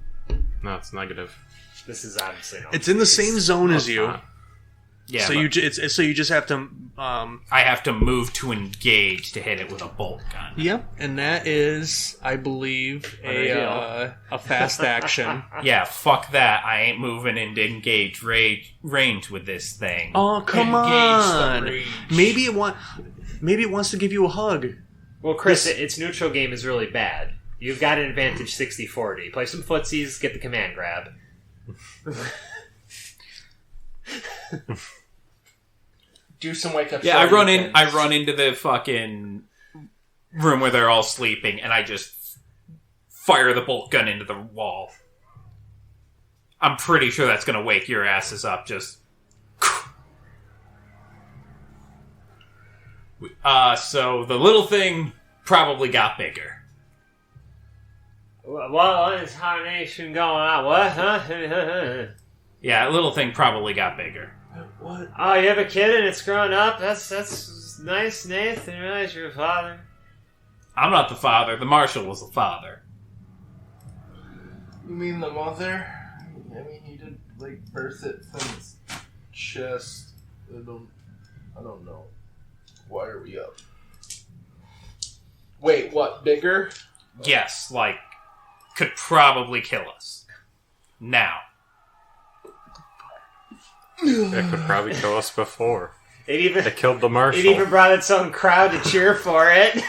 No, it's negative. This is obviously not. It's in the same zone as you, Not. Yeah, so but you just have to. I have to move to engage to hit it with a bolt gun. Yep, and that is, I believe, a fast action. Yeah, fuck that. I ain't moving into engage range with this thing. Oh, come Engage the on! rage. Maybe it wants to give you a hug. Well, Chris, its neutral game is really bad. You've got an advantage 60-40. Play some footsies, get the command grab. Do some wake up. Yeah, I shouting run into the fucking room where they're all sleeping, and I just fire the bolt gun into the wall. I'm pretty sure that's gonna wake your asses up. Just so the little thing probably got bigger. What is Carnation going on? What? Huh? Yeah, little thing probably got bigger. What? Oh, you have a kid and it's grown up? That's nice, Nath. I didn't realize you're a father. I'm not the father. The marshal was the father. You mean the mother? I mean, he did like birth it from his chest. I don't know. Why are we up? Wait, what? Bigger? Yes, like could probably kill us. Now. It could probably kill us before. It killed the marshal. It even brought its own crowd to cheer for it.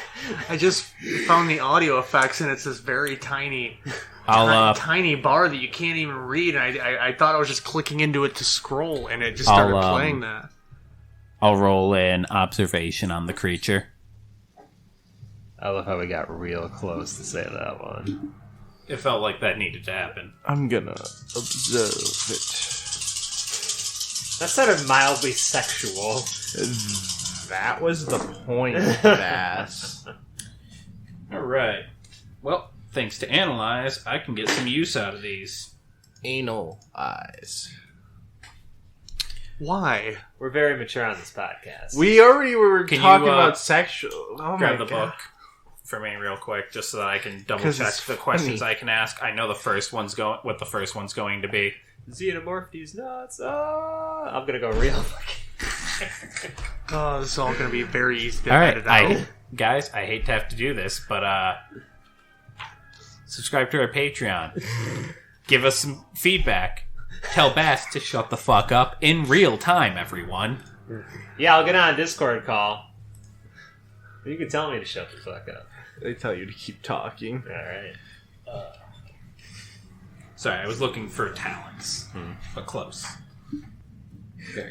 I just found the audio effects, and it's this very tiny bar that you can't even read. And I thought I was just clicking into it to scroll, and it just started playing that. I'll roll an observation on the creature. I love how we got real close to say that one. It felt like that needed to happen. I'm gonna observe it. That sounded mildly sexual. That was the point, Bass. Alright. Well, thanks to Analyze, I can get some use out of these. Anal eyes. Why? We're very mature on this podcast. We already were Can talking you, about sexual. Oh Grab my the God. book for me real quick, just so that I can double 'Cause check it's the questions funny. I can ask. I know the first one's what the first one's going to be. Xenomorph these nuts. I'm gonna go real. Oh, this is all going to be very easy to All right, edit out. guys, I hate to have to do this, but subscribe to our Patreon. Give us some feedback. Tell Bass to shut the fuck up in real time, everyone. Yeah, I'll get on a Discord call. You can tell me to shut the fuck up. They tell you to keep talking. Alright. Sorry, I was looking for talents, but close.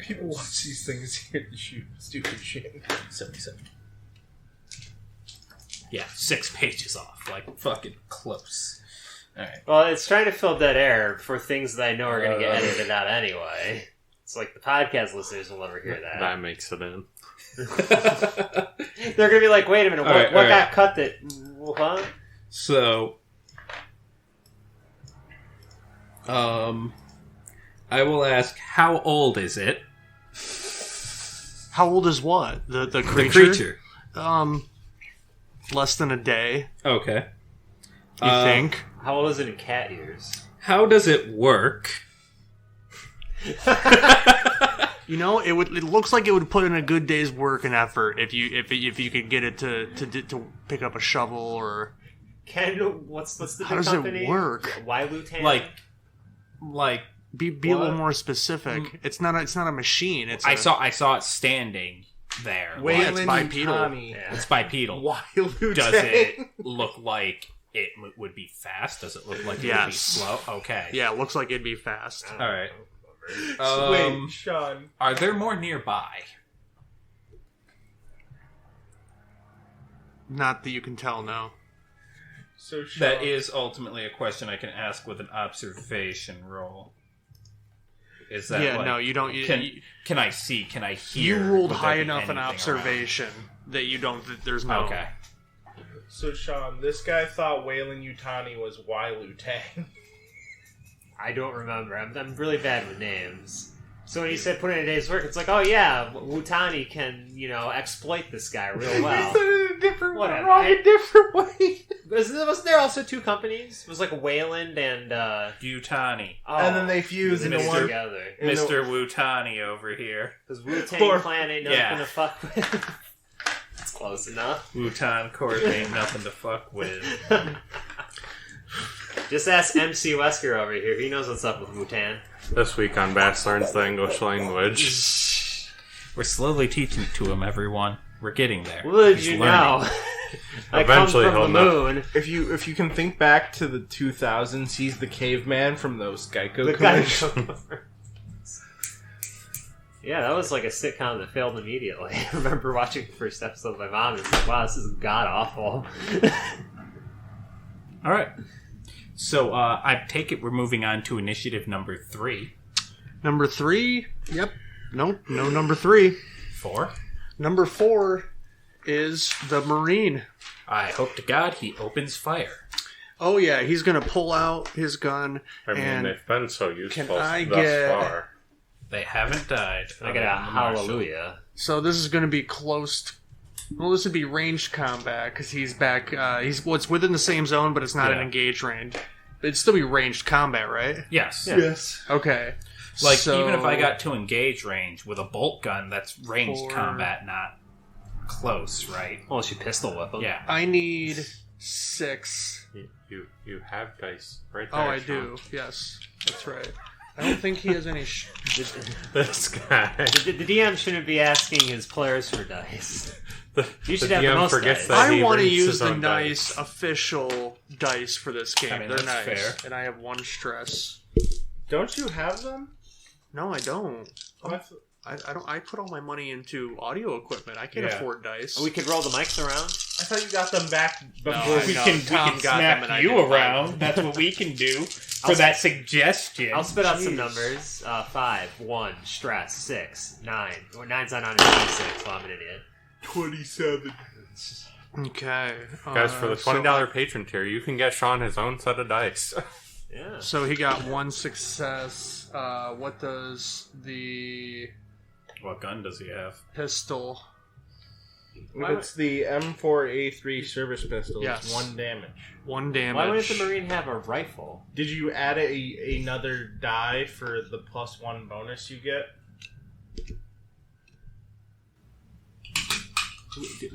People watch these things here to shoot stupid shit. 77. Yeah, 6 pages off. Like, fucking close. Alright. Well, it's trying to fill dead air for things that I know are going to get edited out anyway. It's like the podcast listeners will never hear that. That makes it in. They're going to be like, wait a minute, what All right. got cut that... Huh? So, I will ask, how old is it? How old is what? The creature? The creature. Less than a day, Okay. you think? How old is it in cat years? How does it work? You know, it looks like it would put in a good day's work and effort if you could get it to pick up a shovel or. What's the How big does company? it work? Why Lutan? Like Be a little more specific. It's not a machine. It's I saw it standing there. it's Wayland bipedal. Utani. Yeah. It's bipedal. Wild Lieutenant. Does it look like it would be fast? Does it look like it would be Yes. slow? Okay. Yeah, it looks like it'd be fast. All right. Wait, Sean. Are there more nearby? Not that you can tell, no. So Sean. That is ultimately a question I can ask with an observation roll. Is that Yeah, like, no, you don't. can I see? Can I hear? You rolled Would there high be enough an anything observation that you don't. That there's no. Okay. So Sean, this guy thought Wayland Utani was Wylutang. I don't remember. I'm really bad with names. So when he said put in a day's work, it's like, oh yeah, Wutani can, exploit this guy real well. He said it in a different way. Whatever. Wrong, a different way. Wasn't there also 2 companies? It was like Wayland and... Utani. And then they fuse they into mixed one. together. Mr. Wutani over here. Because Wu-Tang Or- Clan ain't nothing Yeah. to fuck with. That's close enough. Wutan Corp ain't nothing to fuck with. Just ask MC Wesker over here. He knows what's up with Wu-Tang. This week on Bass Learns the English Language. We're slowly teaching it to him, everyone. We're getting there. What did He's you learning. know? I Eventually come he'll from the know. moon. If you can think back to the 2000s, he's the caveman from those Geico The guy. commercials. Yeah, that was like a sitcom that failed immediately. I remember watching the first episode with my mom and it's like, wow, this is god awful. All right. So I take it we're moving on to initiative number 3. Number 3. Yep. Nope. No number 3. 4. Number 4 is the Marine. I hope to God he opens fire. Oh yeah, he's gonna pull out his gun. I mean, and they've been so useful I thus get- far. They haven't died. I got a hallelujah. So this is gonna be close. Well, this would be ranged combat because he's back. It's within the same zone, but it's not an Yeah. engaged range. It'd still be ranged combat, right? Yes. Yeah. Yes. Okay. Like, So- even if I got to engage range with a bolt gun, that's ranged 4. combat, not close, right? Well, she pistol whip him. Yeah. I need 6. You have dice right Oh, there. I Sean. do. Yes, that's right. I don't think he has any. This guy. The DM shouldn't be asking his players for dice. You should the have the DM most forgets dice. that I he want to brings use his the own nice dice. official dice for this game. I mean, They're that's nice, fair. and I have 1 stress. Don't you have them? No, I don't. Oh, I th- I don't. I put all my money into audio equipment. I can't Yeah. afford dice. We could roll the mics around. I thought you got them back before I we know. can. Tom got them and I you didn't around. That's what we can do for that suggestion. I'll spit out some Jeez. numbers. 5, 1, stress, 6, 9. Or 9's not on a D6, well, I'm an idiot. 27. Okay. Guys, for the $20 patron tier, you can get Sean his own set of dice. Yeah. So he got one success. What does the What gun does he have? pistol? It's the M4A3 service pistol. Yes. It's 1 damage. 1 damage. Why wouldn't the Marine have a rifle? Did you add another die for the +1 bonus you get?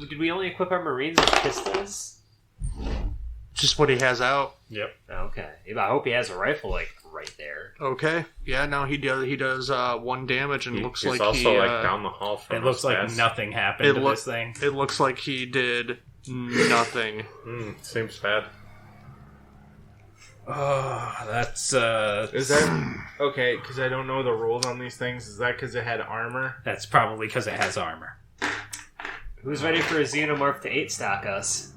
Did we only equip our Marines with pistols? Just what he has out. Yep. Okay. I hope he has a rifle, like, right there. Okay. Yeah, no, he does 1 damage and looks He's like also he... like down the hall from It looks us, like guys. nothing happened to this thing. It looks like he did nothing. Seems bad. Oh, that's Is that... Okay, because I don't know the rules on these things. Is that because it had armor? that's probably because it has armor. Who's ready for a Xenomorph to 8-stock us?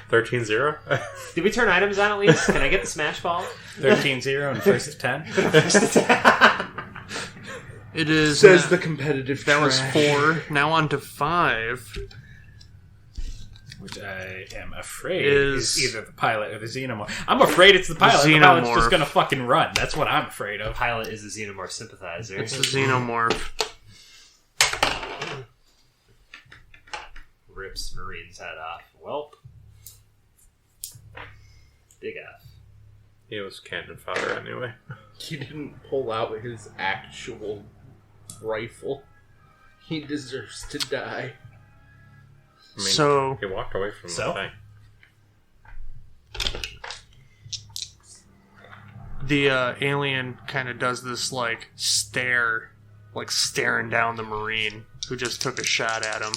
13-0? Did we turn items on at least? Can I get the smash ball? 13-0 and first to 10. It is... Says the competitive That was trash. 4. Now on to 5. Which I am afraid Is- is either the pilot or the Xenomorph. I'm afraid it's the pilot. The pilot's just going to fucking run. That's what I'm afraid of. Pilot is a Xenomorph sympathizer. It's a Xenomorph. Rips Marine's head off. Welp. Big F. He was cannon fodder anyway. He didn't pull out his actual rifle. He deserves to die. I mean, So- he walked away from So? the thing. The alien kind of does this, like, stare, like staring down the Marine who just took a shot at him.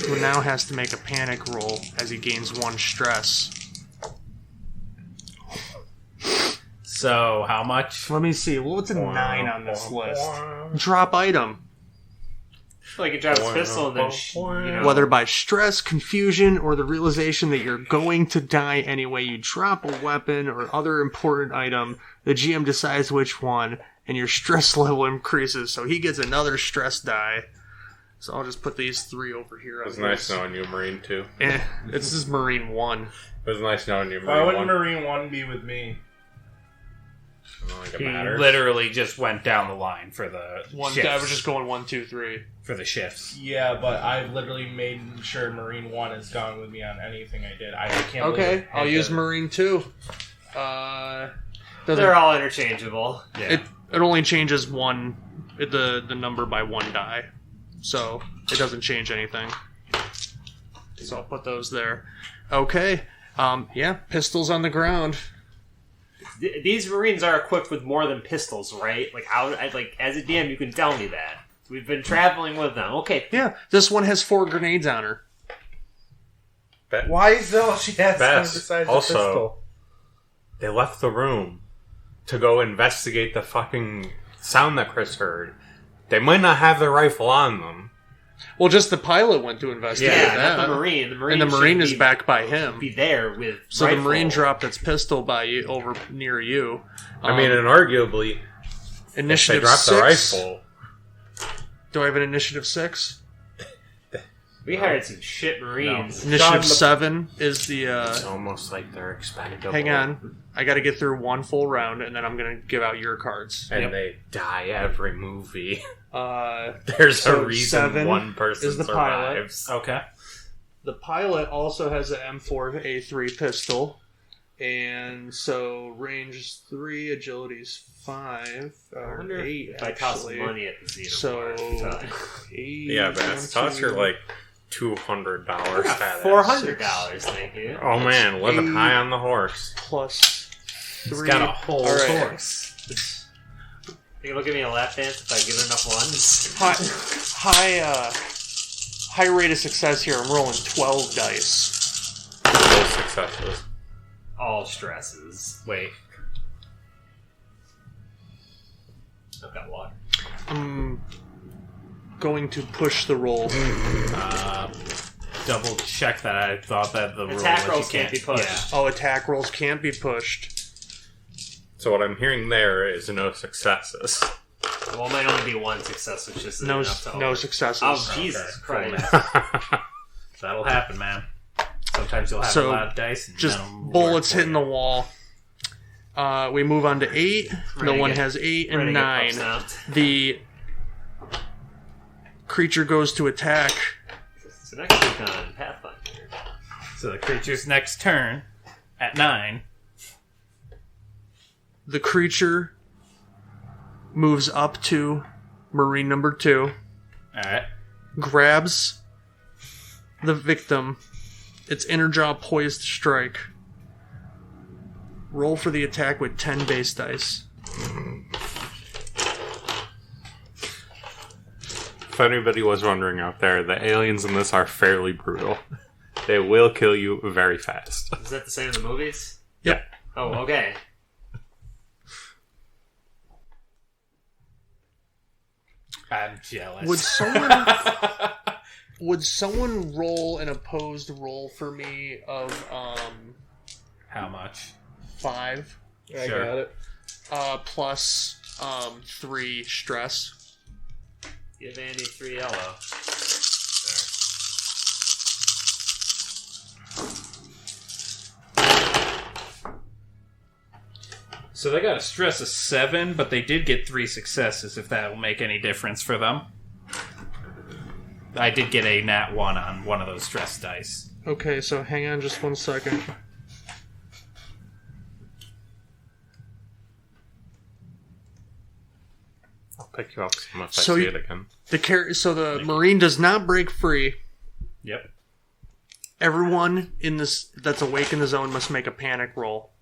Who now has to make a panic roll as he gains 1 stress. So, how much? Let me see. What's a 9 on this list? Drop item. Like it drops pistol and then, Whether by stress, confusion, or the realization that you're going to die anyway, you drop a weapon or other important item. The GM decides which one, and your stress level increases. So he gets another stress die. So I'll just put these 3 over here. It was nice knowing you, Marine 2. This is Marine 1. It was nice knowing you, Why Marine wouldn't 1. Marine 1 be with me? I don't think it He matters. literally just went down the line for the shifts. I was just going 1, 2, 3. For the shifts. Yeah, but I've literally made sure Marine 1 has gone with me on anything I did. I can't believe Okay, it. I'll use Marine 2. They're all interchangeable. Yeah. It only changes the number by 1 die. So it doesn't change anything. So I'll put those there. Okay. Yeah, pistols on the ground. These Marines are equipped with more than pistols, right? Like, as a DM, you can tell me that. We've been traveling with them. Okay. Yeah, this one has 4 grenades on her. Why is that all she has Bess, besides also- the pistol? They left the room to go investigate the fucking sound that Chris heard. They might not have their rifle on them. Well, just the pilot went to investigate Yeah, that. not the Marine. The Marine, And the Marine should is back by him. be there with So rifle. the Marine dropped its pistol by you, over near you. I mean, and arguably, if they Initiative dropped 6. the rifle, Do I have an initiative 6? We hired some shit Marines. Initiative 7 is the... it's almost like they're expendable. hang on. I gotta get through 1 full round, and then I'm gonna give out your cards. And they die every movie. There's There's a reason one person is the pilot. survives. Okay. The pilot also has an M4A3 pistol, and so range is 3, agility is 5, I or wonder 8 if I toss actually. money at the Xenomorph. So 8. Yeah, Bass, toss your like $200 at it. $400, thank you. Oh man, living 8 high on the horse. plus 3. He's got a whole All right. horse. You can look at me a lap dance if I give it enough ones. High rate of success here. I'm rolling 12 dice. Full successes. All stresses. Wait. I've got water. I'm going to push the roll. Double check that. I thought that the rule Attack was rolls you can't be pushed. Yeah. Oh, attack rolls can't be pushed. So what I'm hearing there is no successes. Well, it might only be one success, which is No, enough to no successes. Oh, Jesus Christ. That'll happen, man. Sometimes you'll have So, a lot of dice. And Just none bullets hitting the wall. We move on to 8. No one has 8 and 9. The creature goes to attack. So next week on Pathfinder. So the creature's next turn at 9. The creature moves up to Marine number 2. Alright. Grabs the victim. Its inner jaw poised to strike. Roll for the attack with 10 base dice. If anybody was wondering out there, the aliens in this are fairly brutal. They will kill you very fast. Is that the same in the movies? Yep. Oh, okay. I'm jealous. Would someone roll an opposed roll for me of How much? 5 I Sure. got it. plus 3 stress? Give Andy 3 yellow. So they got a stress of 7, but they did get 3 successes, if that will make any difference for them. I did get a nat 1 on one of those stress dice. Okay, so hang on just 1 second. I'll pick you up some if I So see you- it again. The Marine does not break free. Yep. Everyone in this that's awake in the zone must make a panic roll.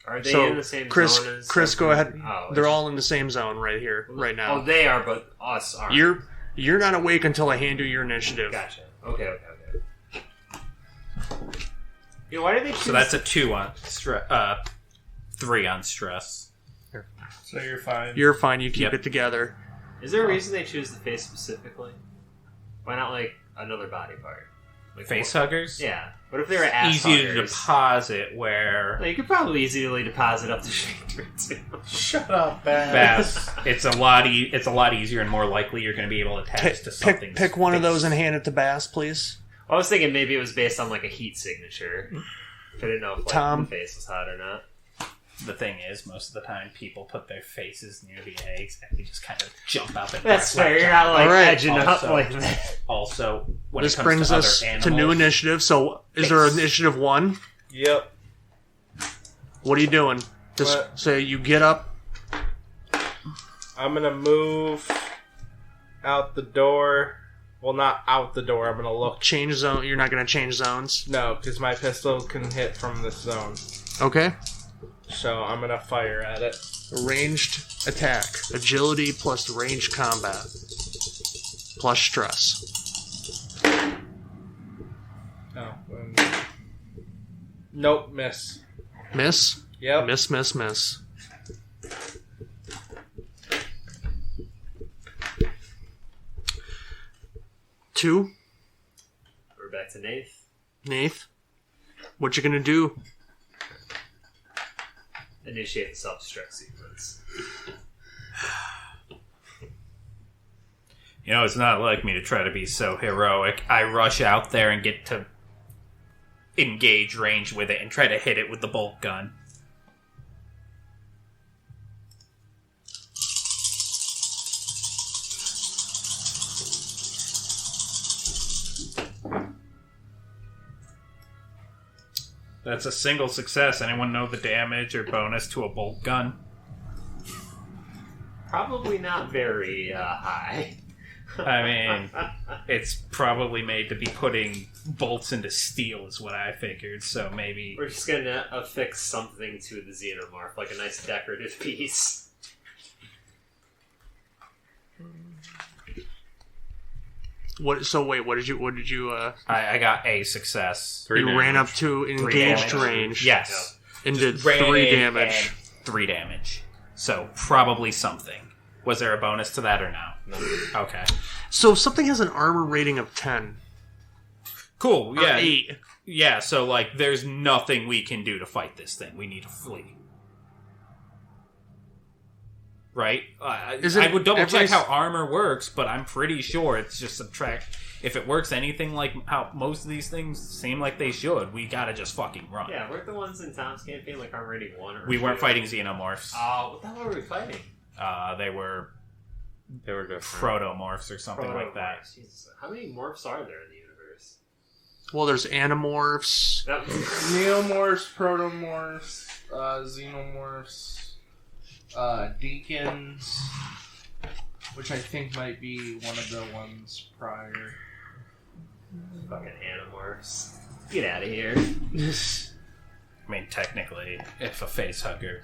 Are they So, in the same Chris, zone as... Chris, go ahead. Oh, They're all in the same zone right here, right now. Oh, they are, but us aren't. You're not awake until I hand you your initiative. Gotcha. Okay. Yeah, why did they choose... So that's a 2 on 3 on stress. So you're fine. You're fine. You keep Yep. it together. Is there a reason they choose the face specifically? Why not, like, another body part? Like Face what? huggers? Yeah. What if they were ass Easy to huggers? deposit where... No, you could probably easily deposit up to Shaker, too. Shut up, Bass, it's a lot easier and more likely you're going to be able to attach to something. Pick one of those and hand it to Bass, please. I was thinking maybe it was based on, like, a heat signature. I didn't know if, like, Tom. the face was hot or not. The thing is, most of the time, people put their faces near the eggs and they just kind of jump out and That's fair. You're not, like, All right. edging up Also- like that. Also, when This it comes brings to us other to new animals, initiative. So, is there initiative 1? Yep. What are you doing? Just What? say you get up. I'm gonna move out the door. Well, not out the door. I'm gonna look. Change zone. You're not going to change zones. No, because my pistol can hit from this zone. Okay. So I'm gonna fire at it. Ranged attack. Agility plus ranged combat. Plus stress. Oh. Nope, miss. Miss? Yep. Miss. 2. We're back to Nath. Nath. What you gonna do? Initiate the self-destruct sequence. You know, it's not like me to try to be so heroic. I rush out there and get to engage range with it and try to hit it with the bolt gun. That's a single success. Anyone know the damage or bonus to a bolt gun? Probably not very high. I mean, it's probably made to be putting bolts into steel is what I figured, so maybe... We're just gonna affix something to the xenomorph, like a nice decorative piece. What? So wait, what did you? I got a success. You ran up to engaged damage. range. Yes. And Just did ran 3 in damage. and 3 damage. So, probably something. Was there a bonus to that or no? Okay. So if something has an armor rating of 10. Cool, Or yeah. 8. Yeah, so, like, there's nothing we can do to fight this thing. We need to flee. right? Is it I would double check every- how armor works, but I'm pretty sure it's just subtract. If it works anything like how most of these things seem like they should, we gotta just fucking run. Yeah, weren't the ones in Tom's campaign like Armor 81 or We weren't 2? fighting xenomorphs. What the hell were we fighting? They were different. protomorphs or something like that. Protomorphs. Jesus. How many morphs are there in the universe? Well, there's animorphs. Neomorphs, protomorphs, xenomorphs, deacons, which I think might be one of the ones prior. Fucking animorphs. Get out of here. I mean, technically, if a facehugger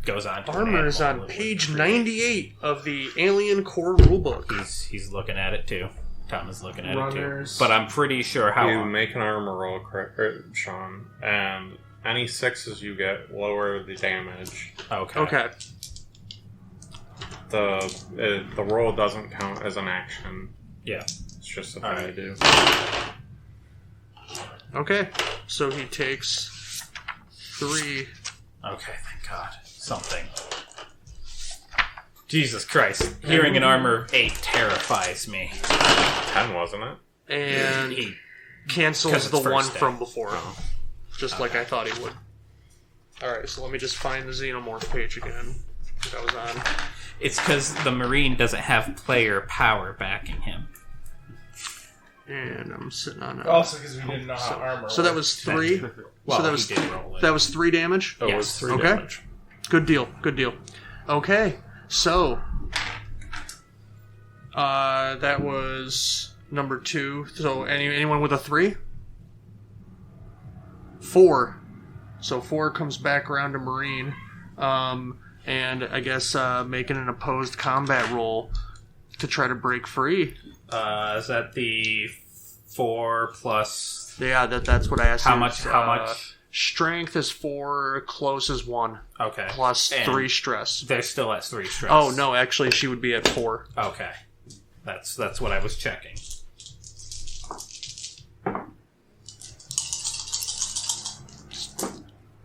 goes on to an Armor is animal, on it would page create- 98 of the Alien Core Rulebook. He's looking at it too. Tom is looking at it Runners. too. But I'm pretty sure how. You make an armor roll, Sean, and any 6s you get lower the damage. Okay. The roll doesn't count as an action. Yeah. It's just a thing Alright. you do. Okay, so he takes 3. Okay, thank God. Something. Jesus Christ. Hearing an armor 8 terrifies me. 10, wasn't it? And He- cancels 'cause the it's one first day. from before. Just like I thought he would. Alright, so let me just find the Xenomorph page again that I was on. It's because the Marine doesn't have player power backing him. And I'm sitting on a... Also, because we didn't know how armor So that works. was 3? Well, so that was he did roll it. that was 3 damage? It Yes. was 3 Okay. damage. Good deal. Okay, so that was number 2. So anyone with a 3? 4. So 4 comes back around to Marine, and I guess making an opposed combat roll to try to break free. Is that the 4 plus... Yeah, that's what I asked. How you. much? How much? Strength is 4, close is 1, Okay. plus And 3 stress. They're still at 3 stress. Oh no, actually she would be at 4. Okay. That's what I was checking.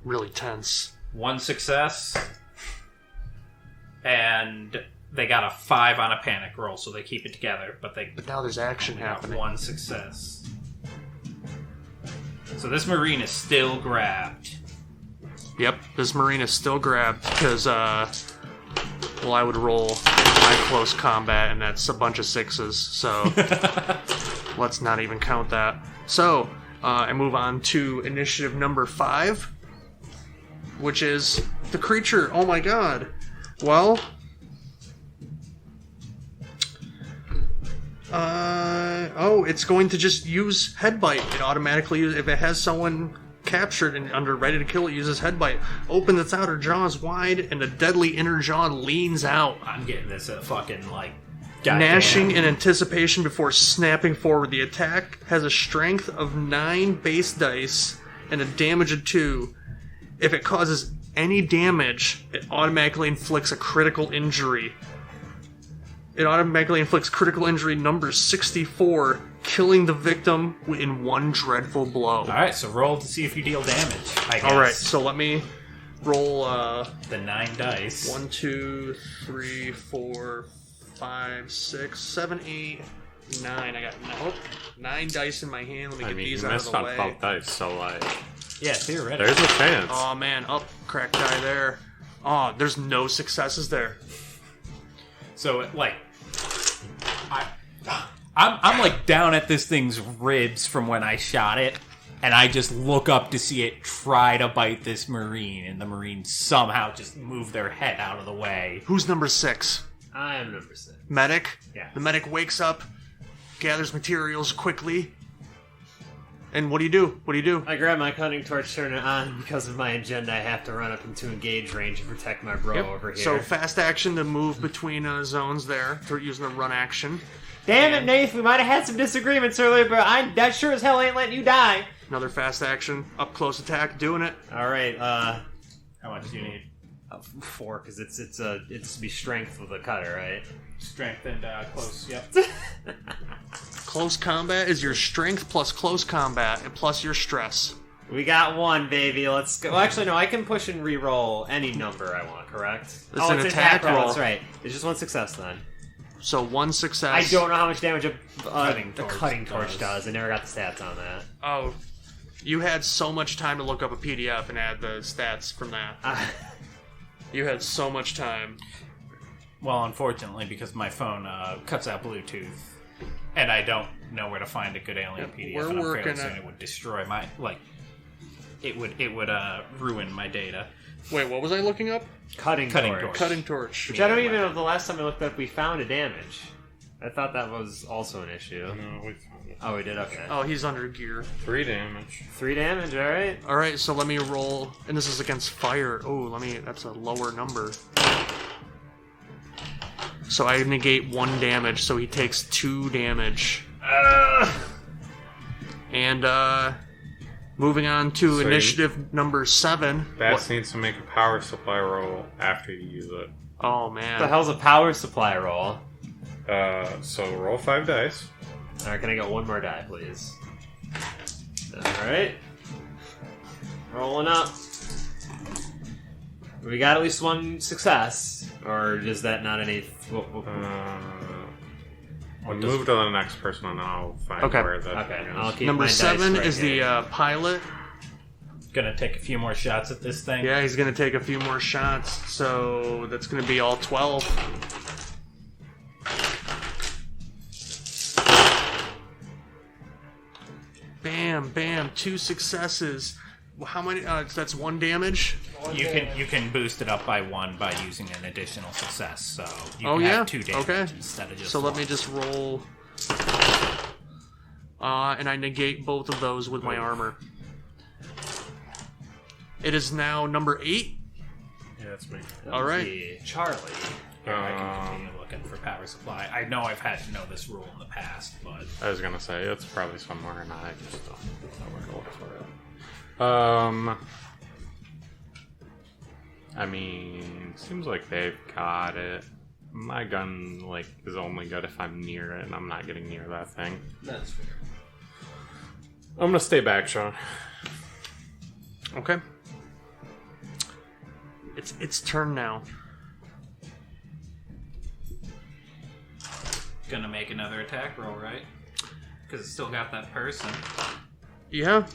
Really tense. 1 success. And they got a 5 on a panic roll, so they keep it together, but But now there's action got happening. 1 success. So this Marine is still grabbed. Yep, this Marine is still grabbed because, well, I would roll my close combat, and that's a bunch of 6s, so let's not even count that. So, I move on to initiative number 5, which is the creature. Oh my god. Well, it's going to just use Headbite. It automatically, if it has someone captured and under ready to kill, it uses Headbite. Opens its outer jaws wide, and the deadly inner jaw leans out, I'm getting this at fucking, like... gnashing goddamn. in anticipation before snapping forward. The attack has a strength of 9 base dice and a damage of 2. If it causes any damage, it automatically inflicts a critical injury. It automatically inflicts critical injury number 64, killing the victim in 1 dreadful blow. Alright, so roll to see if you deal damage, I guess. Alright, so let me roll The 9 dice. 1, 2, 3, 4, 5, 6, 7, 8, 9. I got 9 dice in my hand. Let me I get mean, these you out of missed the on way. 12 dice, so, like, Yeah, theoretically. there's a chance. Oh man, crack die there. Oh, there's no successes there. So, like... I'm like down at this thing's ribs from when I shot it, and I just look up to see it try to bite this Marine, and the Marine somehow just move their head out of the way. Who's number 6? I am number 6. Medic? Yeah. The medic wakes up, gathers materials quickly. And what do you do? I grab my cutting torch, turn it on. Because of my agenda, I have to run up into engage range and protect my bro over here. So fast action to move between zones there, through using the run action. Damn it, Nath, we might have had some disagreements earlier, but that sure as hell ain't letting you die. Another fast action, up close attack, doing it. Alright, How much do you need? 4, because it's to be strength with a cutter, right? Strength and close, yep. Close combat is your strength plus close combat, and plus your stress. We got one, baby. Let's go. Well, actually, no. I can push and re-roll any number I want. Correct? It's an attack roll. That's right. It's just one success then. So 1 success. I don't know how much damage a Cutting torch does. I never got the stats on that. Oh, you had so much time to look up a PDF and add the stats from that. You had so much time. Well, unfortunately, because my phone cuts out Bluetooth, and I don't know where to find a good alien PDF, we're and I'm working fairly certain it would destroy my It would ruin my data. Wait, what was I looking up? Cutting torch. Cutting torch. Which I don't even know the last time I looked up we found a damage. I thought that was also an issue. No, we found it. Oh, we did? Okay. Oh, he's under gear. 3 damage. 3 damage, alright. Alright, so let me roll. And this is against fire. Oh, that's a lower number. So I negate 1 damage, so he takes 2 damage. And, moving on to initiative number 7. Bass needs to make a power supply roll after you use it. Oh, man. What the hell's a power supply roll? So roll 5 dice. Alright, can I get 1 more die, please? Alright. Rolling up. We got at least 1 success. Or is that not any... We'll move to the next person and I'll find where that Okay, is. I'll keep Number my dice 7 right is here. the pilot. Gonna take a few more shots at this thing. Yeah, he's going to take a few more shots, so that's going to be all 12. Bam, bam, 2 successes. How many? That's 1 damage. You can boost it up by 1 by using an additional success. So you Oh can yeah. have 2 damage Okay. instead of just. So let 1. me just roll. And I negate both of those with my armor. It is now number 8. Yeah, that's me. All right. The Charlie. Here, I can continue looking for power supply. I know I've had to know this rule in the past, but I was gonna say, it's probably somewhere and I just don't know where to look for it. I mean, seems like they've got it. My gun, is only good if I'm near it, and I'm not getting near that thing. That's fair. I'm gonna stay back, Sean. Okay. It's turn now. gonna make another attack roll, right? Because it's still got that person. Yeah.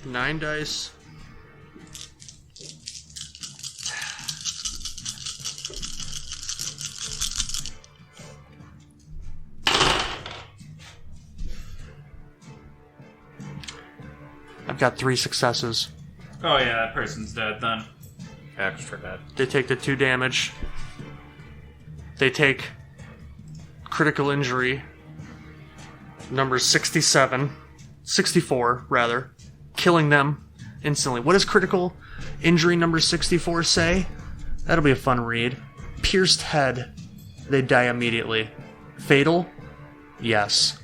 9 dice. I've got 3 successes. Oh yeah, that person's dead then. Extra dead. They take the 2 damage. They take critical injury. Number 64, rather. Killing them instantly. What does critical injury number 64 say? That'll be a fun read. Pierced head. They die immediately. Fatal? Yes.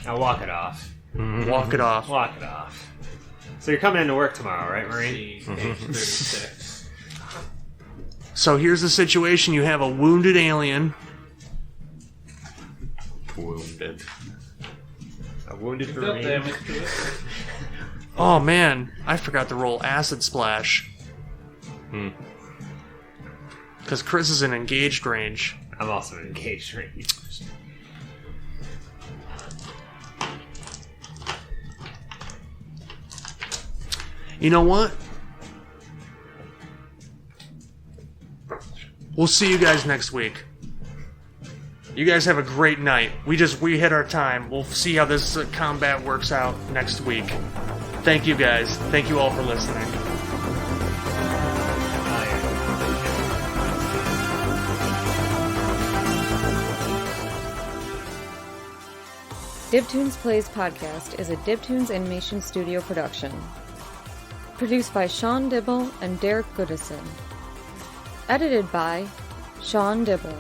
Now walk it off. Walk it off. Walk it off. So you're coming into work tomorrow, right, Marie? See, page 36. So here's the situation. You have a wounded alien. Wounded. A wounded Dealt Marine. damage to it. Oh man, I forgot to roll acid splash. Because Chris is in engaged range. I'm also in engaged range. You know what? We'll see you guys next week. You guys have a great night. We hit our time. We'll see how this combat works out next week. Thank you guys. Thank you all for listening. DibToons Plays Podcast is a DibToons Animation Studio production. Produced by Sean Dibble and Derek Goodison. Edited by Sean Dibble.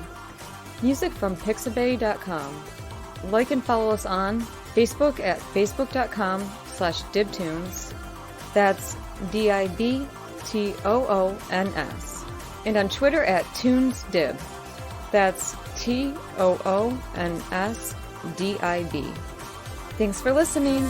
Music from Pixabay.com. Like and follow us on Facebook at facebook.com/DibToons. That's DibToons. And on Twitter at ToonsDib. That's ToonsDib. Thanks for listening.